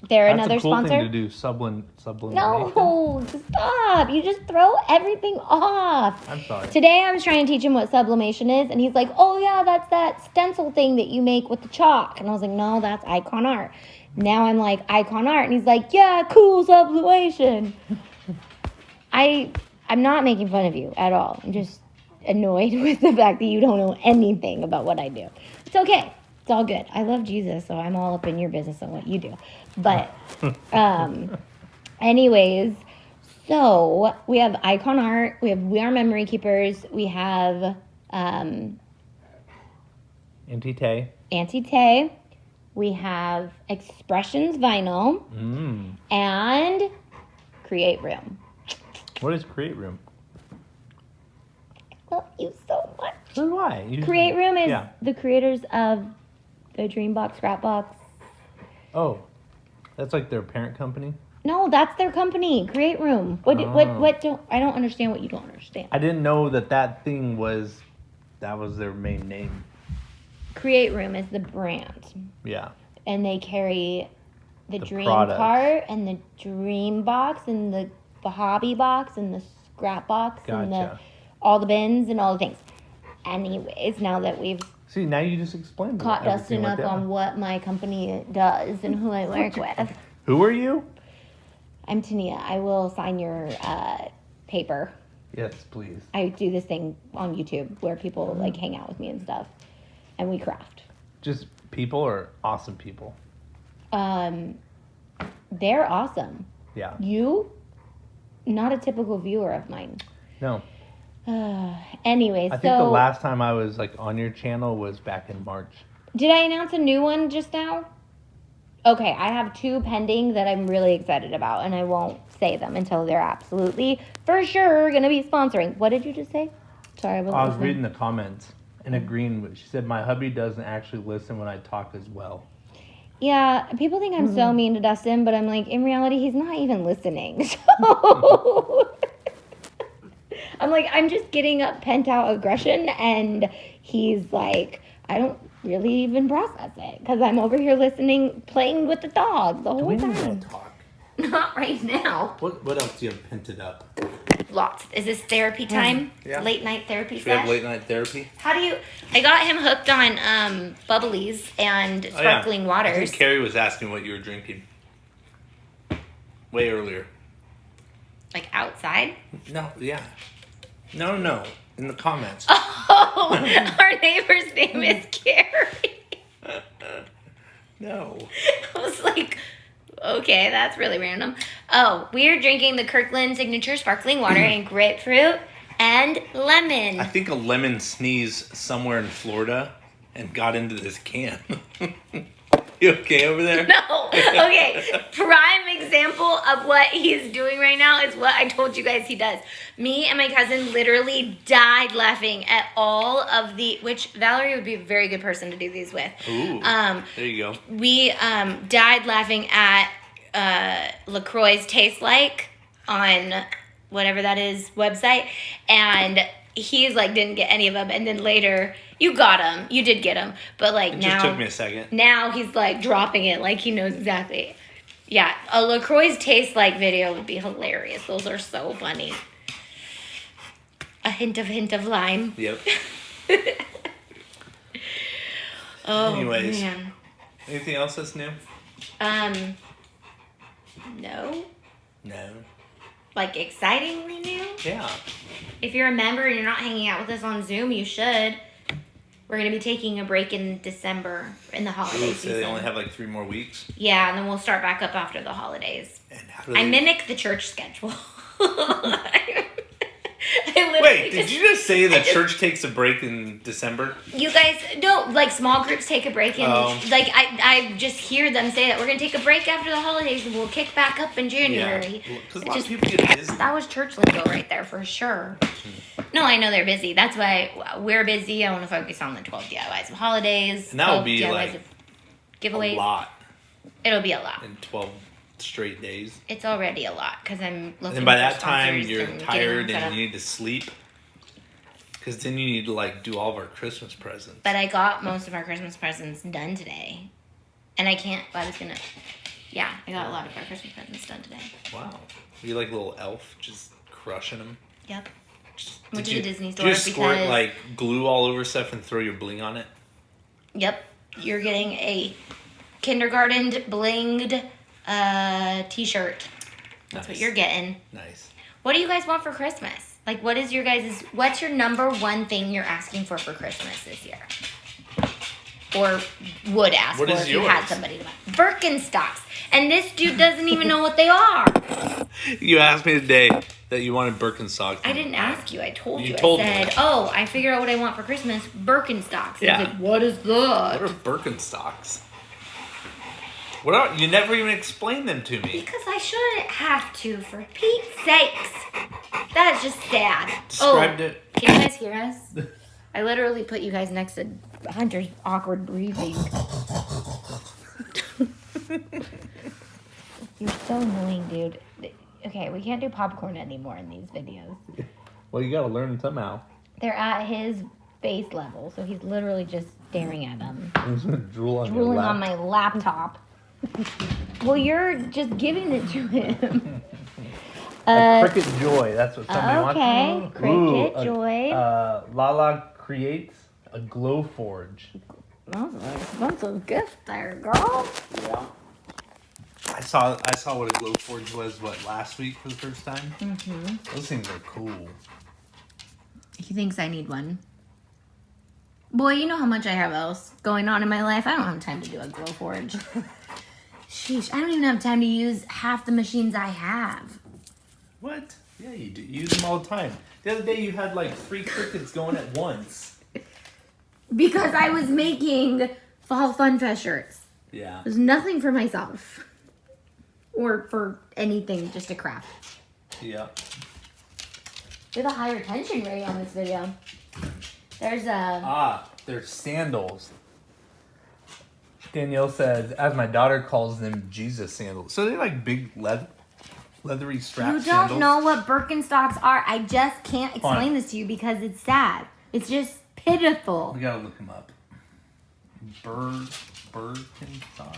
They're That's another a cool sponsor. thing to do. Sublimation. No, stop! You just throw everything off. I'm sorry. Today I was trying to teach him what sublimation is, and he's like, "Oh yeah, that's that stencil thing that you make with the chalk." And I was like, "No, that's Icon Art." Now I'm like, Icon Art, and he's like, "Yeah, cool sublimation." I'm not making fun of you at all. I'm just annoyed with the fact that you don't know anything about what I do. It's okay. It's all good. I love Jesus, so I'm all up in your business on what you do. But, anyways, so we have Icon Art, we have We Are Memory Keepers, we have Auntie Tay. Auntie Tay, we have Expressions Vinyl, and Create Room. What is Create Room? I love you so much. So do I. Create Room is Yeah. the creators of the Dreambox Scrapbox. Oh, that's like their parent company? No, that's their company, Create Room. What don't I don't understand what you don't understand. I didn't know that thing was their main name. Create Room is the brand, Yeah. and they carry the dream products. cart and the dream box and the hobby box and the scrap box and all the bins and all the things. Anyways, now that we've see, now you just explained caught Dustin up on what my company does and who I work with. Who are you? I'm Tania. I will sign your paper. Yes, please. I do this thing on YouTube where people like hang out with me and stuff, and we craft. Just people or awesome people? They're awesome. Yeah. You, not a typical viewer of mine. No. Anyways, I think the last time I was like on your channel was back in March. Did I announce a new one just now? Okay, I have 2 pending that I'm really excited about, and I won't say them until they're absolutely, for sure, going to be sponsoring. What did you just say? Sorry, I was reading the comments and agreeing with. She said, my hubby doesn't actually listen when I talk as well. Yeah, people think I'm so mean to Dustin, but I'm like, in reality, he's not even listening. So I'm like, I'm just getting up pent out aggression, and he's like, I don't really even process it because I'm over here listening, playing with the dog the whole time. Talk? Not right now. What else do you have pinted up? Lots. Is this therapy time? Yeah. Late night therapy Should we have session? late night therapy? I got him hooked on bubblies and sparkling waters. I think Carrie was asking what you were drinking. Way earlier. Like outside? No, yeah. No. In the comments. Oh, our neighbor's name is Carrie. No. I was like, okay, that's really random. Oh, we're drinking the Kirkland Signature Sparkling Water and grapefruit and lemon. I think a lemon sneezed somewhere in Florida and got into this can. You okay over there? No. Okay. Prime example of what he's doing right now is what I told you guys he does. Me and my cousin literally died laughing at all of which Valerie would be a very good person to do these with. Ooh. There you go. We died laughing at LaCroix's Taste Like on whatever that is website, and he's like didn't get any of them, and then later you got him, you did get him, but like it now just took me a second. Now he's like dropping it like he knows exactly. Yeah, a LaCroix's Taste Like video would be hilarious. Those are so funny. A hint of lime. Yep. Oh, anyways, man. Anything else that's new? No. No. Like excitingly new? Yeah. If you're a member and you're not hanging out with us on Zoom, you should. We're going to be taking a break in December in the holiday So season. they only have like 3 more weeks? Yeah, and then we'll start back up after the holidays. And how do I mimic the church schedule. Wait, did you just say the church takes a break in December? You guys, no, like small groups take a break and like I just hear them say that we're going to take a break after the holidays and we'll kick back up in January. Yeah, because a lot of people get busy. That was church lingo right there for sure. No, I know they're busy. That's why we're busy. I want to focus on the 12 DIYs of holidays. And that will be like giveaways. A lot. It'll be a lot. In 12 straight days. It's already a lot because I'm looking. And by for that time, sponsors you're and tired getting and you need to sleep. Because then you need to like do all of our Christmas presents. But I got most of our Christmas presents done today, and I can't. I was gonna. Yeah, I got a lot of our Christmas presents done today. Wow, you like little elf just crushing them. Yep. Went to the Disney store did you squirt like glue all over stuff and throw your bling on it? Yep, you're getting a kindergarten blinged T-shirt. That's what you're getting. Nice. What do you guys want for Christmas? Like, what's your number one thing you're asking for Christmas this year? Or would ask for if you had somebody to buy. Birkenstocks. And this dude doesn't even know what they are. You asked me today that you wanted Birkenstocks. I didn't ask you. I told you. Told I said, me. oh, I figured out what I want for Christmas. Birkenstocks. Yeah. He's like, what is that? What are Birkenstocks? You never even explained them to me. Because I shouldn't have to, for Pete's sakes. That is just sad. Described it. Can you guys hear us? I literally put you guys next to Hunter's awkward breathing. You're so annoying, dude. Okay, we can't do popcorn anymore in these videos. Well, you gotta learn somehow. They're at his base level, so he's literally just staring at them. I'm just gonna drooling on my laptop. Well, you're just giving it to him. A Cricket Joy. That's what somebody wants. Okay, Cricket Joy. Lala creates a glow forge. That's an expensive gift there, girl. Yeah. I saw what a glow forge was last week for the first time. Mm-hmm. Those things are cool. He thinks I need one. Boy, you know how much I have else going on in my life. I don't have time to do a glow forge. Sheesh, I don't even have time to use half the machines I have. What? Yeah, you do. You use them all the time. The other day you had like 3 crickets going at once. Because I was making Fall Fun Fest shirts. Yeah. There's nothing for myself. Or for anything, just to craft. Yeah. We have a high retention rate on this video. There's sandals. Danielle says, as my daughter calls them, Jesus sandals. So they're like big leathery strap You sandals. don't know what Birkenstocks are. I just can't explain this to you because it's sad. It's just pitiful. We gotta look them up. Birkenstock.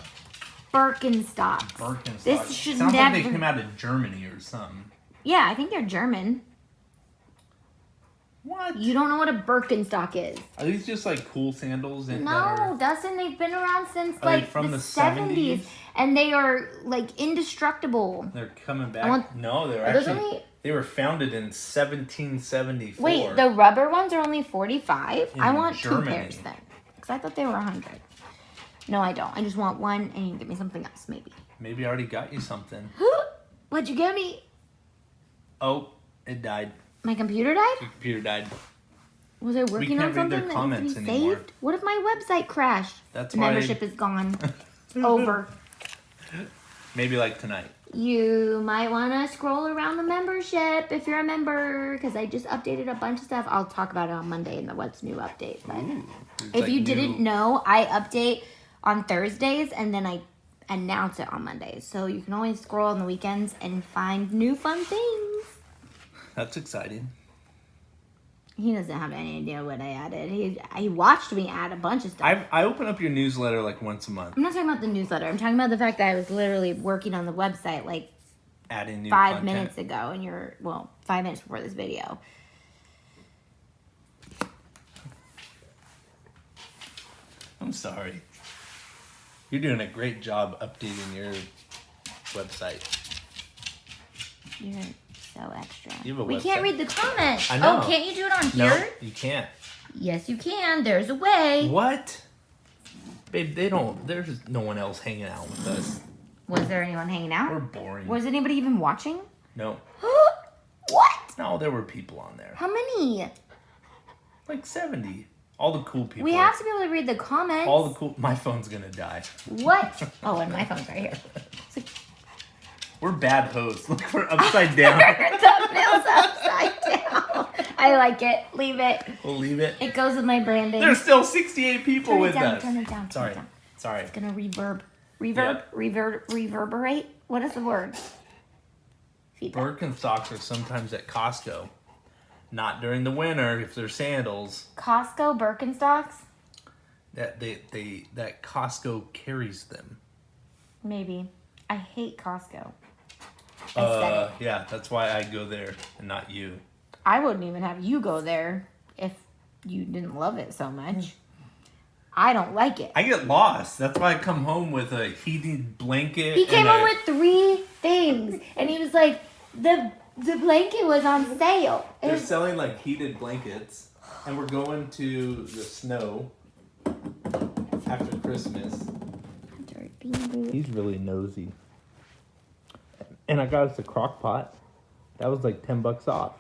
Birkenstocks. This should Sounds never... like they came out of Germany or something. Yeah, I think they're German. What? You don't know what a Birkenstock is. Are these just like cool sandals? No, Dustin, they've been around since Are they like from the the 70s. 70s? And they are like indestructible. They're coming back. No, they were actually... They were founded in 1774. Wait, the rubber ones are only 45? I want Germany. 2 pairs then. Because I thought they were 100. No, I don't. I just want one and you can get me something else, maybe. Maybe I already got you something. What'd you get me? Oh, it died. My computer died? Your computer died. Was I working on something their that comments needs to be anymore. saved? What if my website crashed? That's the why membership is gone. Over. Maybe like tonight. You might want to scroll around the membership if you're a member, because I just updated a bunch of stuff. I'll talk about it on Monday in the What's New update. But if you didn't know, I update on Thursdays and then I announce it on Mondays. So you can always scroll on the weekends and find new fun things. That's exciting. He doesn't have any idea what I added. He watched me add a bunch of stuff. I open up your newsletter like once a month. I'm not talking about the newsletter. I'm talking about the fact that I was literally working on the website like adding new 5 content. minutes ago, and 5 minutes before this video. I'm sorry. You're doing a great job updating your website. You're so extra. You have a we website? can't read the comments. I know. Oh, can't you do it on No, here? you can't. Yes, you can. There's a way. What? Babe, there's no one else hanging out with us. Was there anyone hanging out? We're boring. Was anybody even watching? No. What? No, there were people on there. How many? Like 70. All the cool people. We have to be able to read the comments. All the cool... My phone's gonna die. What? Oh, and my phone's right here. We're bad hosts. Look, we're upside down. Thumbnails upside down. I like it. Leave it. We'll leave it. It goes with my branding. There's still 68 people Turn it with down, us. Turn it down. Sorry. Turn it down. Sorry. It's gonna reverb. Yep. Reverberate? What is the word? Feedback. Birkenstocks are sometimes at Costco. Not during the winter if they're sandals. Costco Birkenstocks? That Costco carries them. Maybe. I hate Costco. I said it. Yeah, that's why I go there and not you. I wouldn't even have you go there if you didn't love it so much. I don't like it. I get lost. That's why I come home with a heated blanket. He came home with 3 things, and he was like, the blanket was on sale. They're selling like heated blankets, and we're going to the snow after Christmas. He's really nosy. And I got us a crock pot. That was like $10 off.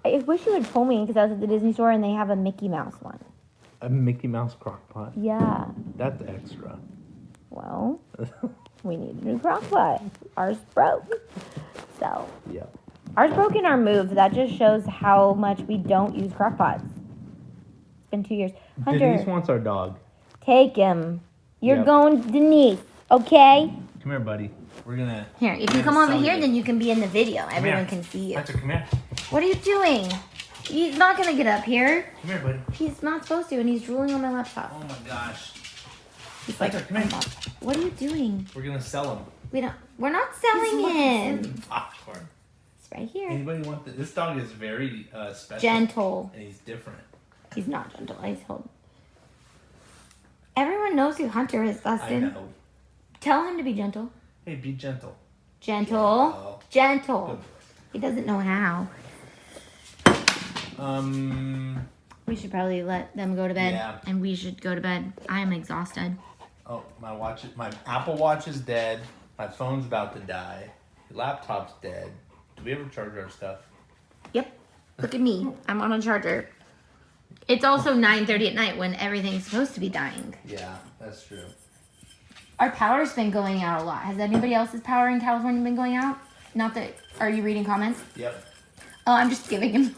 I wish you had told me because I was at the Disney store and they have a Mickey Mouse one. A Mickey Mouse crock pot? Yeah. That's extra. Well, we need a new crock pot. Ours broke. So. Yeah. Ours broke in our move. That just shows how much we don't use crock pots. It's been 2 years. Hunter, Denise wants our dog. take him. You're Yep. going to Denise, okay? Come here, buddy. We're gonna... Here, if you come over here, then you can be in the video. Everyone can see you. Hunter, come here. What are you doing? He's not going to get up here. Come here, buddy. He's not supposed to, and he's drooling on my laptop. Oh my gosh. He's like, Hunter, come here. what are you doing? We're gonna sell him. We're not selling him. Popcorn. It's right here. Anybody want this dog is very special. Gentle. And he's different. He's not gentle. He's hold. Everyone knows who Hunter is, Dustin. I know. Tell him to be gentle. Hey, be gentle. Gentle. Gentle. He doesn't know how. We should probably let them go to bed. Yeah. And we should go to bed. I am exhausted. Oh, my Apple Watch is dead. My phone's about to die. Your laptop's dead. Do we ever charge our stuff? Yep. Look at me. I'm on a charger. It's also 9:30 at night when everything's supposed to be dying. Yeah, that's true. Our power's been going out a lot. Has anybody else's power in California been going out? Not that. Are you reading comments? Yep. Oh, I'm just giving him.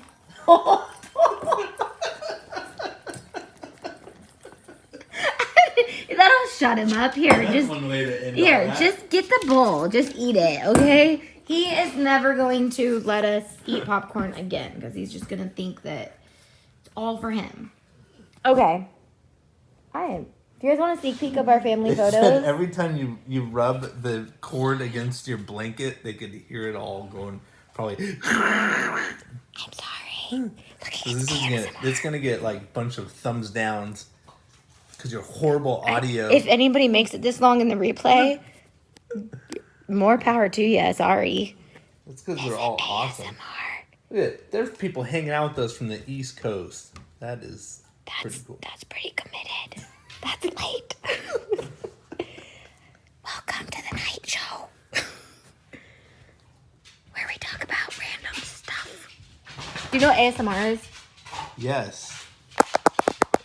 That'll shut him up. Here, That's just one way to end here, all just get the bowl. Just eat it, okay? He is never going to let us eat popcorn again because he's just gonna think that it's all for him. Okay. Do you guys want a sneak peek of our family They said photos? every time you rub the cord against your blanket, they could hear it all going. Probably. I'm sorry. Look at his This is gonna get like a bunch of thumbs downs because your horrible audio. If anybody makes it this long in the replay, more power to you. Sorry. That's because they're all awesome. Look at, there's people hanging out with us from the East Coast. That's pretty cool. That's pretty committed. That's late. Welcome to the night show. Where we talk about random stuff. Do you know what ASMR is? Yes.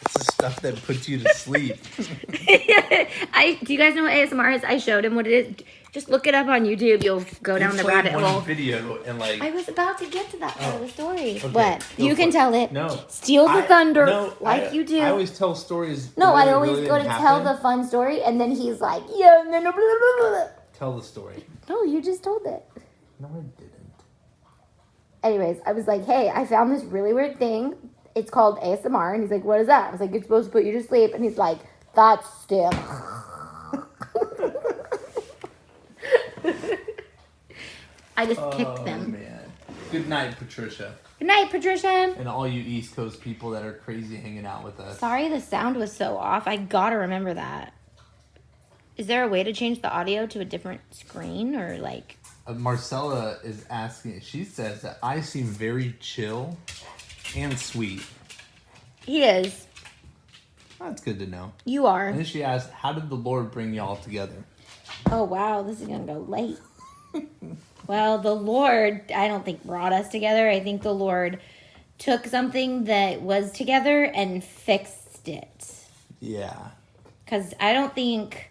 It's the stuff that puts you to sleep. Do you guys know what ASMR is? I showed him what it is. Just look it up on YouTube. You'll go down the rabbit hole. Video and like. I was about to get to that part of the story. Okay, What? go You for can it. tell it. No. Steal the thunder you do. I always tell stories. No, that I always really go to didn't tell happen. the fun story, and then he's like, yeah, and then blah, blah, blah, blah. Tell the story. No, you just told it. No, I didn't. Anyways, I was like, hey, I found this really weird thing. It's called ASMR. And he's like, what is that? I was like, it's supposed to put you to sleep. And he's like, that's still. I just kicked them. Man. Good night, Patricia. Good night, Patricia. And all you East Coast people that are crazy hanging out with us. Sorry the sound was so off. I gotta remember that. Is there a way to change the audio to a different screen or like... Marcella is asking, she says that I seem very chill and sweet. He is. That's good to know. You are. And then she asked, how did the Lord bring y'all together? Oh, wow. This is gonna go late. Well, the Lord, I don't think brought us together. I think the Lord took something that was together and fixed it. Yeah. Because I don't think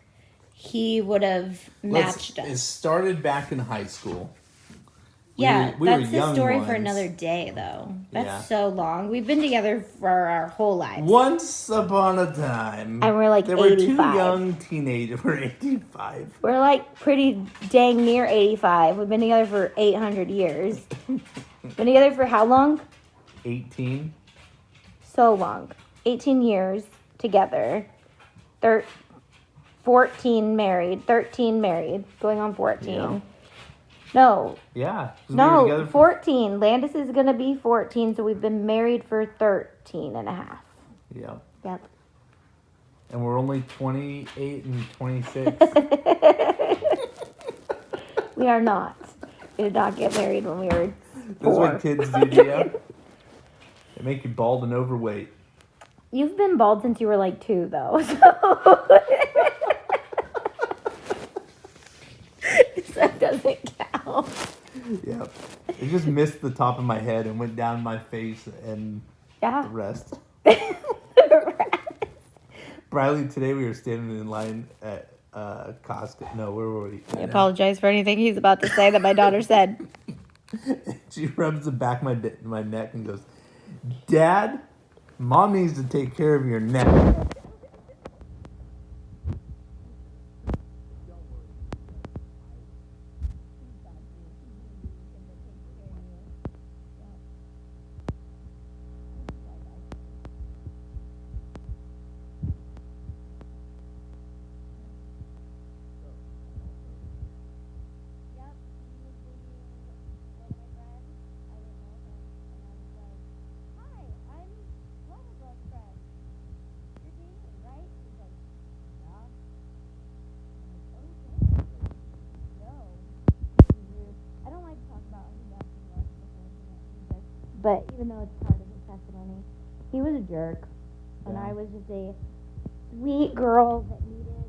he would have matched It us. started back in high school. Yeah, we were that's a young story for ones. another day, though. That's Yeah. so long. We've been together for our whole lives. Once upon a time. And we're like there were 85. two young teenagers. We're 85. We're like pretty dang near 85. We've been together for 800 years. Been together for how long? 18. So long. 18 years together. 14 married. 13 married. Going on 14. Yeah. No. Yeah. 'cause we were No, together for- 14. Landis is going to be 14, so we've been married for 13 and a half. Yeah. Yep. And we're only 28 and 26. We are not. We did not get married when we were That's 4. what kids do, Gia. They make you bald and overweight. You've been bald since you were like 2, though. So that doesn't count. Yep. It just missed the top of my head and went down my face and Yeah. the rest. Briley, today we were standing in line at Costco. No, where were we? I apologize for anything he's about to say that my daughter said. She rubs the back of my neck and goes, Dad, Mom needs to take care of your neck. but even though it's part of his testimony, he was a jerk. And Yeah. I was just a sweet girl that needed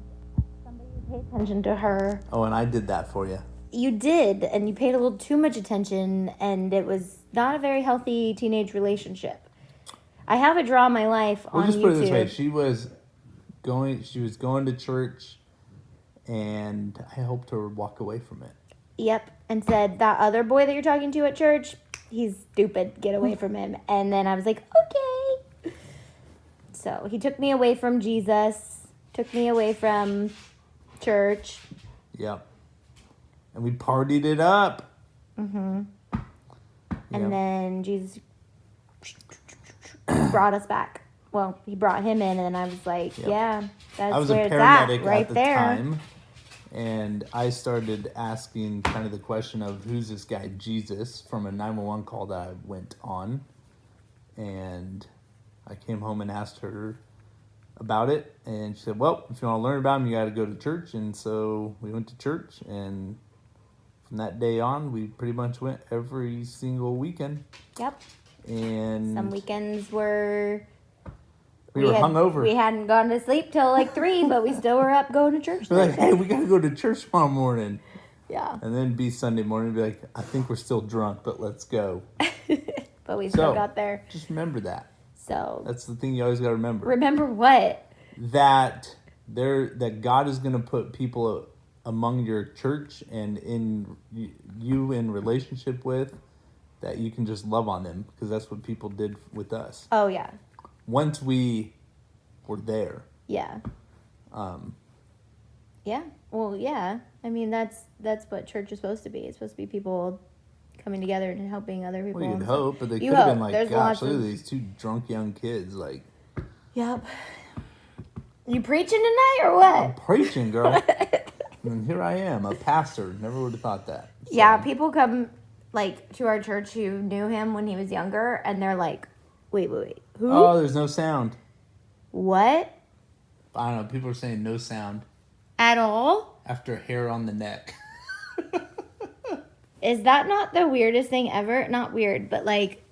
somebody to pay attention to her. Oh, and I did that for you. You did, and you paid a little too much attention, and it was not a very healthy teenage relationship. I have a Draw My Life on YouTube. We'll just put it this way. She was going to church, and I helped her walk away from it. Yep, and said, that other boy that you're talking to at church, he's stupid, get away from him. And then I was like, okay. So he took me away from Jesus, took me away from church. Yep. And we partied it up. Mm-hmm. Yep. And then Jesus brought us back. Well, he brought him in, and I was like, Yep. yeah, that's I was where a it's paramedic at, right at the there. time. And I started asking kind of the question of who's this guy Jesus from a 911 call that I went on. And I came home and asked her about it. And she said, well, if you want to learn about him, you got to go to church. And so we went to church. And from that day on, we pretty much went every single weekend. Yep. And some weekends were... We were hungover. We hadn't gone to sleep till like 3, but we still were up going to church. We're like, hey, we got to go to church tomorrow morning. Yeah. And then be Sunday morning and be like, I think we're still drunk, but let's go. But we still got there. Just remember that. So that's the thing you always got to remember. Remember what? That God is going to put people among your church and in you in relationship with that you can just love on them, because that's what people did with us. Oh, yeah. Once we were there. Yeah. Yeah. Well, yeah. I mean, that's what church is supposed to be. It's supposed to be people coming together and helping other people. Well, you'd hope, but they could have been like, There's gosh, look at these two drunk young kids. Like, yep. You preaching tonight or what? I'm preaching, girl. And here I am, a pastor. Never would have thought that. So. Yeah, people come like to our church who knew him when he was younger, and they're like, wait, who? Oh, there's no sound. What? I don't know. People are saying no sound. At all? After hair on the neck. Is that not the weirdest thing ever? Not weird, but like...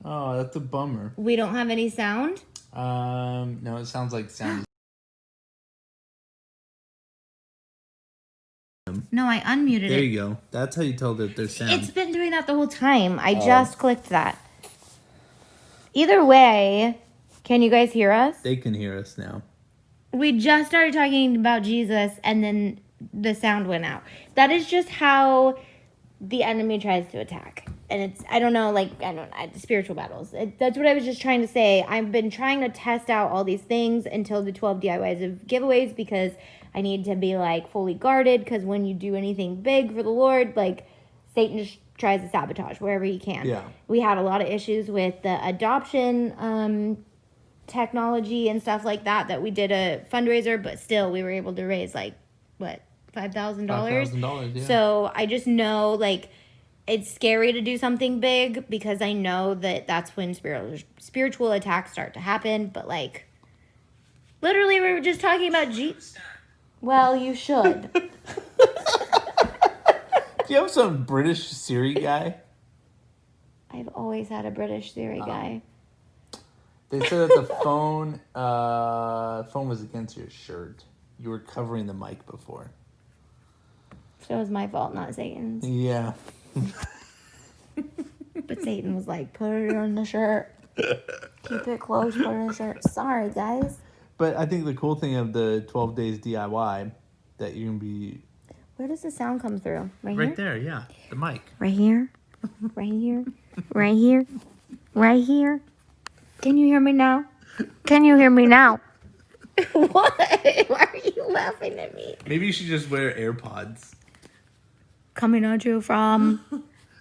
Oh, that's a bummer. We don't have any sound? No, it sounds like sound. No, I unmuted it. There you go. That's how you tell that there's sound. It's been doing that the whole time. I just clicked that. Either way, can you guys hear us? They can hear us now. We just started talking about Jesus, and then the sound went out. That is just how the enemy tries to attack. And it's, I don't know, spiritual battles. That's what I was just trying to say. I've been trying to test out all these things until the 12 DIYs of giveaways, because I need to be, like, fully guarded, because when you do anything big for the Lord, like, Satan just tries to sabotage wherever he can. Yeah. We had a lot of issues with the adoption technology and stuff like that we did a fundraiser, but still we were able to raise, like, what, $5,000? $5,000, yeah. So I just know, like, it's scary to do something big, because I know that that's when spiritual attacks start to happen, but, like, literally we were just talking about Well, you should. Do you have some British Siri guy? I've always had a British Siri guy. They said that the phone was against your shirt. You were covering the mic before. So it was my fault, not Satan's. Yeah. But Satan was like, put it on the shirt. Keep it close, put it on the shirt. Sorry, guys. But I think the cool thing of the 12 days DIY that you can be... Where does the sound come through? Right here? Right there, yeah. The mic. Right here? Right here? Right here? Right here? Can you hear me now? Can you hear me now? What? Why are you laughing at me? Maybe you should just wear AirPods. Coming at you from...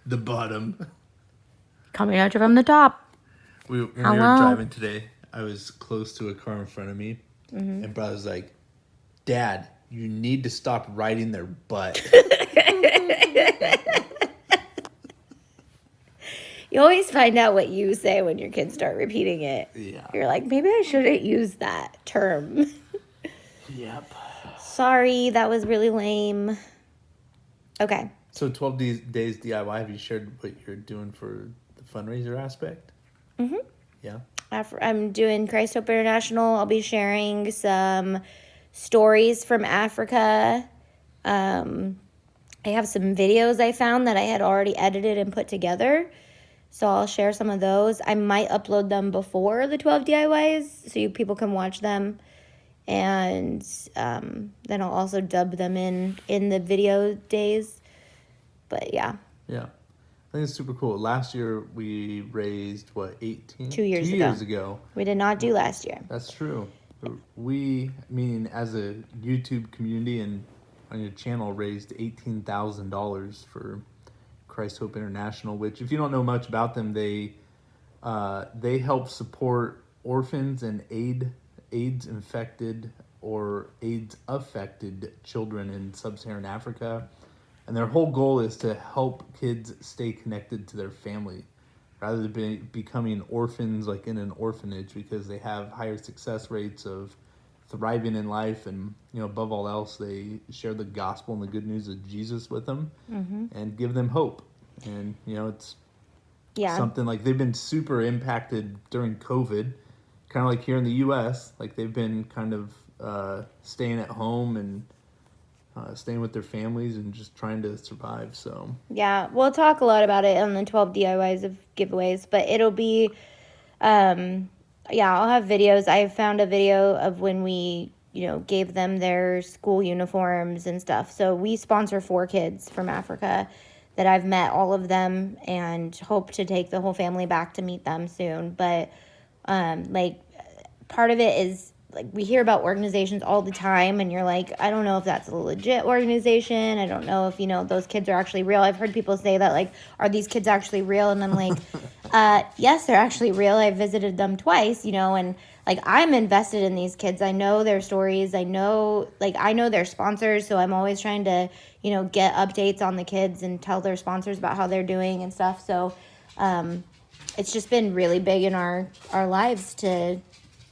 The bottom. Coming at you from the top. When we were driving today, I was close to a car in front of me. Mm-hmm. And brother was like, Dad, you need to stop riding their butt. You always find out what you say when your kids start repeating it. Yeah. You're like, maybe I shouldn't use that term. Yep. Sorry, that was really lame. Okay. So 12 days DIY, have you shared what you're doing for the fundraiser aspect? Yeah. I'm doing Christ Hope International. I'll be sharing some stories from Africa. I have some videos I found that I had already edited and put together. So I'll share some of those. I might upload them before the 12 DIYs so people can watch them. And then I'll also dub them in the video days. But yeah. Yeah. I think it's super cool. Last year we raised, what, 18? 2 years ago. 2 years ago. We did not do last year. That's true. We, meaning as a YouTube community and on your channel, raised $18,000 for Christ Hope International, which, if you don't know much about them, they help support orphans and AIDS-infected or AIDS-affected children in sub-Saharan Africa. And their whole goal is to help kids stay connected to their family rather than becoming orphans like in an orphanage, because they have higher success rates of thriving in life. And, above all else, they share the gospel and the good news of Jesus with them and give them hope. And, it's something like they've been super impacted during COVID, kind of like here in the U.S. Like they've been kind of staying at home and staying with their families and just trying to survive. So yeah, we'll talk a lot about it on the 12 DIYs of giveaways, but it'll be I'll have videos. I found a video of when we gave them their school uniforms and stuff. So we sponsor 4 kids from Africa that I've met all of them and hope to take the whole family back to meet them soon. But part of it is, like, we hear about organizations all the time, and you're like, I don't know if that's a legit organization. I don't know if, those kids are actually real. I've heard people say that, like, are these kids actually real? And I'm like, yes, they're actually real. I visited them twice, and, like, I'm invested in these kids. I know their stories. I know their sponsors, so I'm always trying to, get updates on the kids and tell their sponsors about how they're doing and stuff. So it's just been really big in our lives to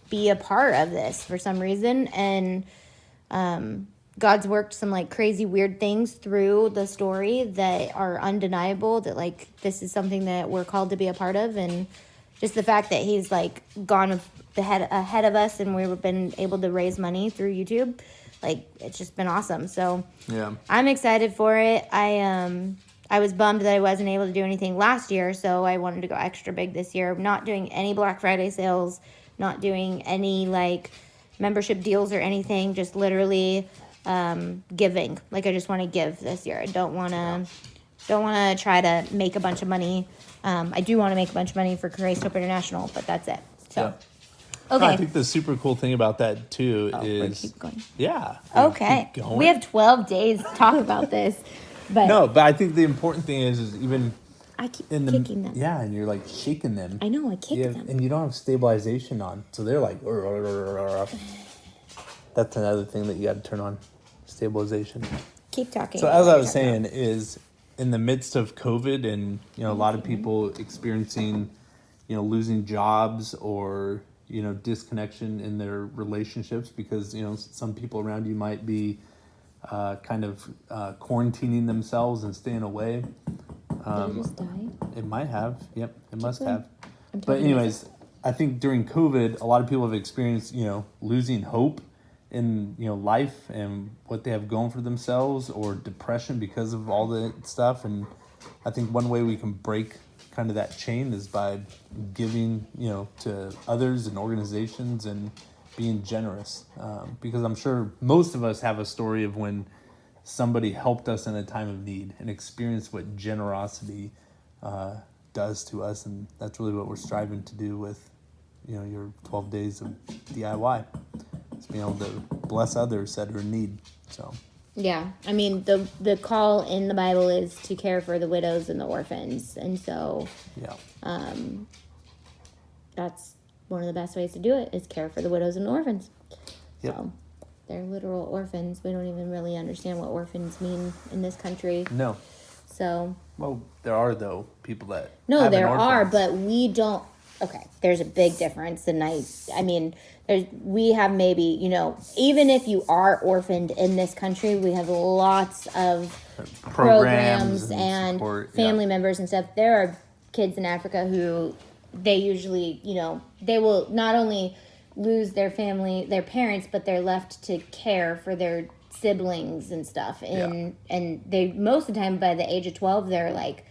be a part of this for some reason. And God's worked some like crazy weird things through the story that are undeniable, that like this is something that we're called to be a part of. And just the fact that he's like gone ahead of us and we've been able to raise money through YouTube, like it's just been awesome. So yeah, I'm excited for it. I was bummed that I wasn't able to do anything last year, so I wanted to go extra big this year. I'm not doing any Black Friday sales, not doing any like membership deals or anything, just literally giving. Like I just want to give this year. I don't want to try to make a bunch of money. I do want to make a bunch of money for Christ Hope International, but that's it. So yeah. okay. No, I think the super cool thing about that too is keep going. Yeah. Okay. Keep going. We have 12 days to talk about this. But no, but I think the important thing is even I keep kicking them. Yeah, and you're like shaking them. I know, I kick them. And you don't have stabilization on. So they're like, that's another thing that you got to turn on, stabilization. Keep talking. So as I was saying, is in the midst of COVID and, a lot of people experiencing, losing jobs or, disconnection in their relationships because, some people around you might be kind of quarantining themselves and staying away. Did it just die? It might have. Yep, it must going. have. But anyways, I think during COVID, a lot of people have experienced, losing hope in, life and what they have going for themselves, or depression because of all the stuff. And I think one way we can break kind of that chain is by giving, to others and organizations and being generous. Because I'm sure most of us have a story of when somebody helped us in a time of need and experienced what generosity does to us. And that's really what we're striving to do with, your 12 days of DIY. It's being able to bless others that are in need. So yeah, I mean, the call in the Bible is to care for the widows and the orphans. And so yeah, that's one of the best ways to do it, is care for the widows and the orphans. Yep. So they're literal orphans. We don't even really understand what orphans mean in this country. No. So. Well, there are, though, people that. No, there are, but we don't. Okay, there's a big difference. And I mean, we have maybe, even if you are orphaned in this country, we have lots of programs and support, family members and stuff. There are kids in Africa who they usually, you know, they will not only lose their family, their parents, but they're left to care for their siblings and stuff. And they, most of the time, by the age of 12, they're like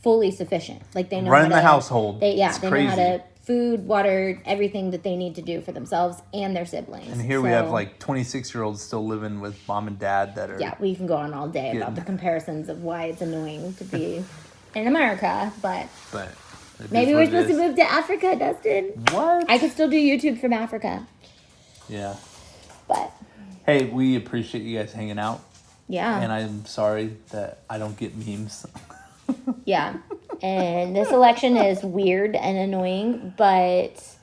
fully sufficient. Like they know Run how the to, household. they It's know crazy. how to food, water, everything that they need to do for themselves and their siblings. And here we have like 26-year-olds still living with mom and dad that are. Yeah, we can go on all day about the comparisons of why it's annoying to be in America, but maybe we're supposed to move to Africa, Dustin. What? I could still do YouTube from Africa. Yeah. But Hey, we appreciate you guys hanging out. yeah. And I'm sorry that I don't get memes. Yeah. And this election is weird and annoying, but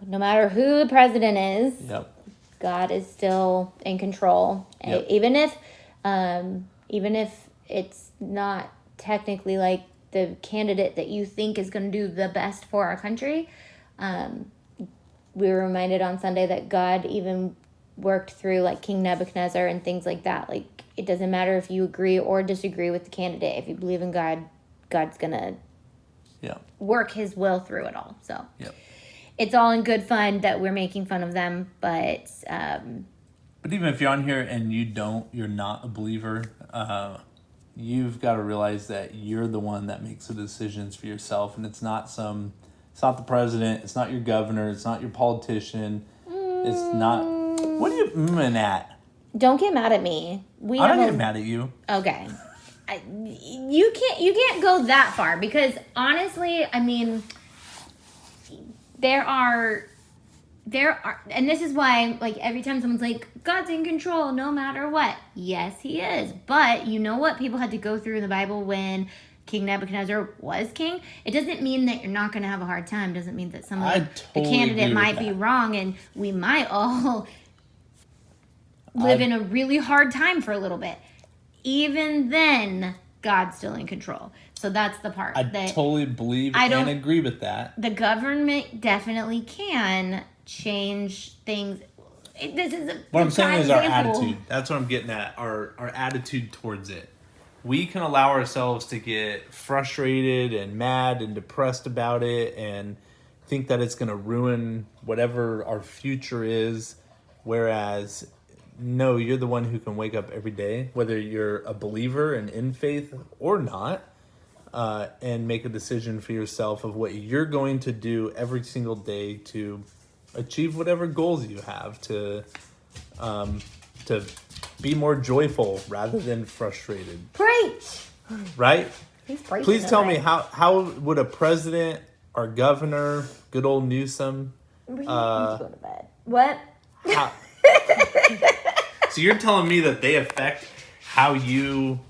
no matter who the president is, Yep. God is still in control. Yep. Even if it's not technically like the candidate that you think is going to do the best for our country, we were reminded on Sunday that God even worked through like King Nebuchadnezzar and things like that. Like, it doesn't matter if you agree or disagree with the candidate. If you believe in God, God's going to work his will through it all. So it's all in good fun that we're making fun of them. But even if you're on here and you're not a believer, you've got to realize that you're the one that makes the decisions for yourself. And it's not the president. It's not your governor. It's not your politician. It's not. What are you at? don't get mad at me. I'm not getting mad at you. Okay. You can't go that far because honestly, I mean, there are, and this is why, like, every time someone's like, God's in control no matter what. Yes, he is. But you know what people had to go through in the Bible when King Nebuchadnezzar was king? It doesn't mean that you're not going to have a hard time. It doesn't mean that the candidate might be wrong and we might all live in a really hard time for a little bit. Even then, God's still in control. So that's the part I that totally believe and agree with that. The government definitely can change things. This is what I'm saying is our attitude. That's what I'm getting at. Our attitude towards it. We can allow ourselves to get frustrated and mad and depressed about it and think that it's going to ruin whatever our future is. Whereas, no, you're the one who can wake up every day, whether you're a believer and in faith or not, and make a decision for yourself of what you're going to do every single day to achieve whatever goals you have, to be more joyful rather than frustrated. Preach! Right? He's preaching. Please tell me, how would a president or governor, good old Newsom, We need to go to bed. What? So you're telling me that they affect how you...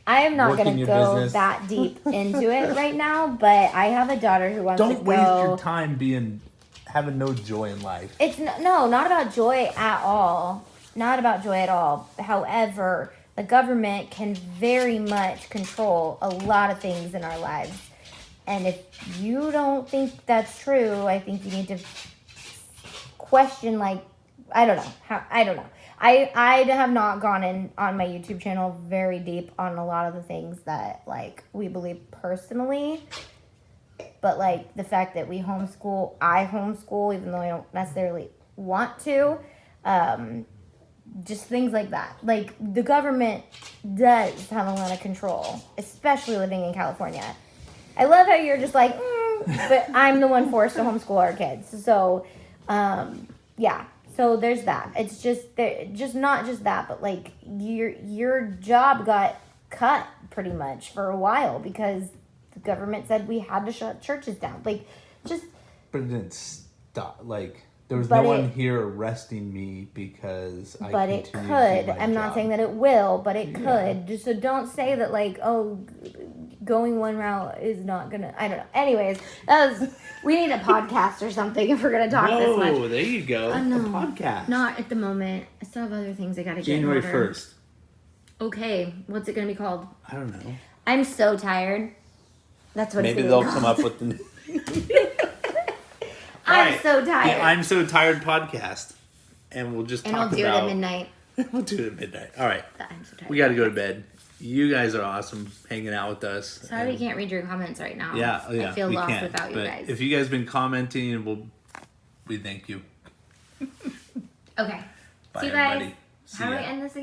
I am not going to go business. that deep into it right now, but I have a daughter who wants to go... Don't waste your time having no joy in life. It's not about joy at all. Not about joy at all. However, the government can very much control a lot of things in our lives. And if you don't think that's true, I think you need to question, like, I don't know. I have not gone in on my YouTube channel very deep on a lot of the things that, like, we believe personally. But, like, the fact that I homeschool, even though I don't necessarily want to. Just things like that. Like, the government does have a lot of control, especially living in California. I love how you're just like, but I'm the one forced to homeschool our kids. So, yeah. So there's that. It's just not just that, but like your job got cut pretty much for a while because the government said we had to shut churches down. Like, just. But it didn't stop. Like, there was no one here arresting me because I. But it could. I'm not saying that it will, but it could. Just so don't say that, like, oh, going one route is not gonna. I don't know. Anyways, we need a podcast or something if we're gonna talk this much. Oh, there you go. A podcast. Not at the moment. I still have other things I gotta get. January 1st. Okay, what's it gonna be called? I don't know. I'm so tired. That's what. Maybe they'll come up with the. I'm so tired. The I'm so tired podcast, and we'll just talk about. And I'll do it at midnight. We'll do it at midnight. All right. I'm so tired. We got to go to bed. You guys are awesome hanging out with us. Sorry we can't read your comments right now. Yeah, I feel we lost can't, without you but guys. if you guys been commenting, we thank you. Okay. Bye, See you guys. everybody. See How do ya. I end this again?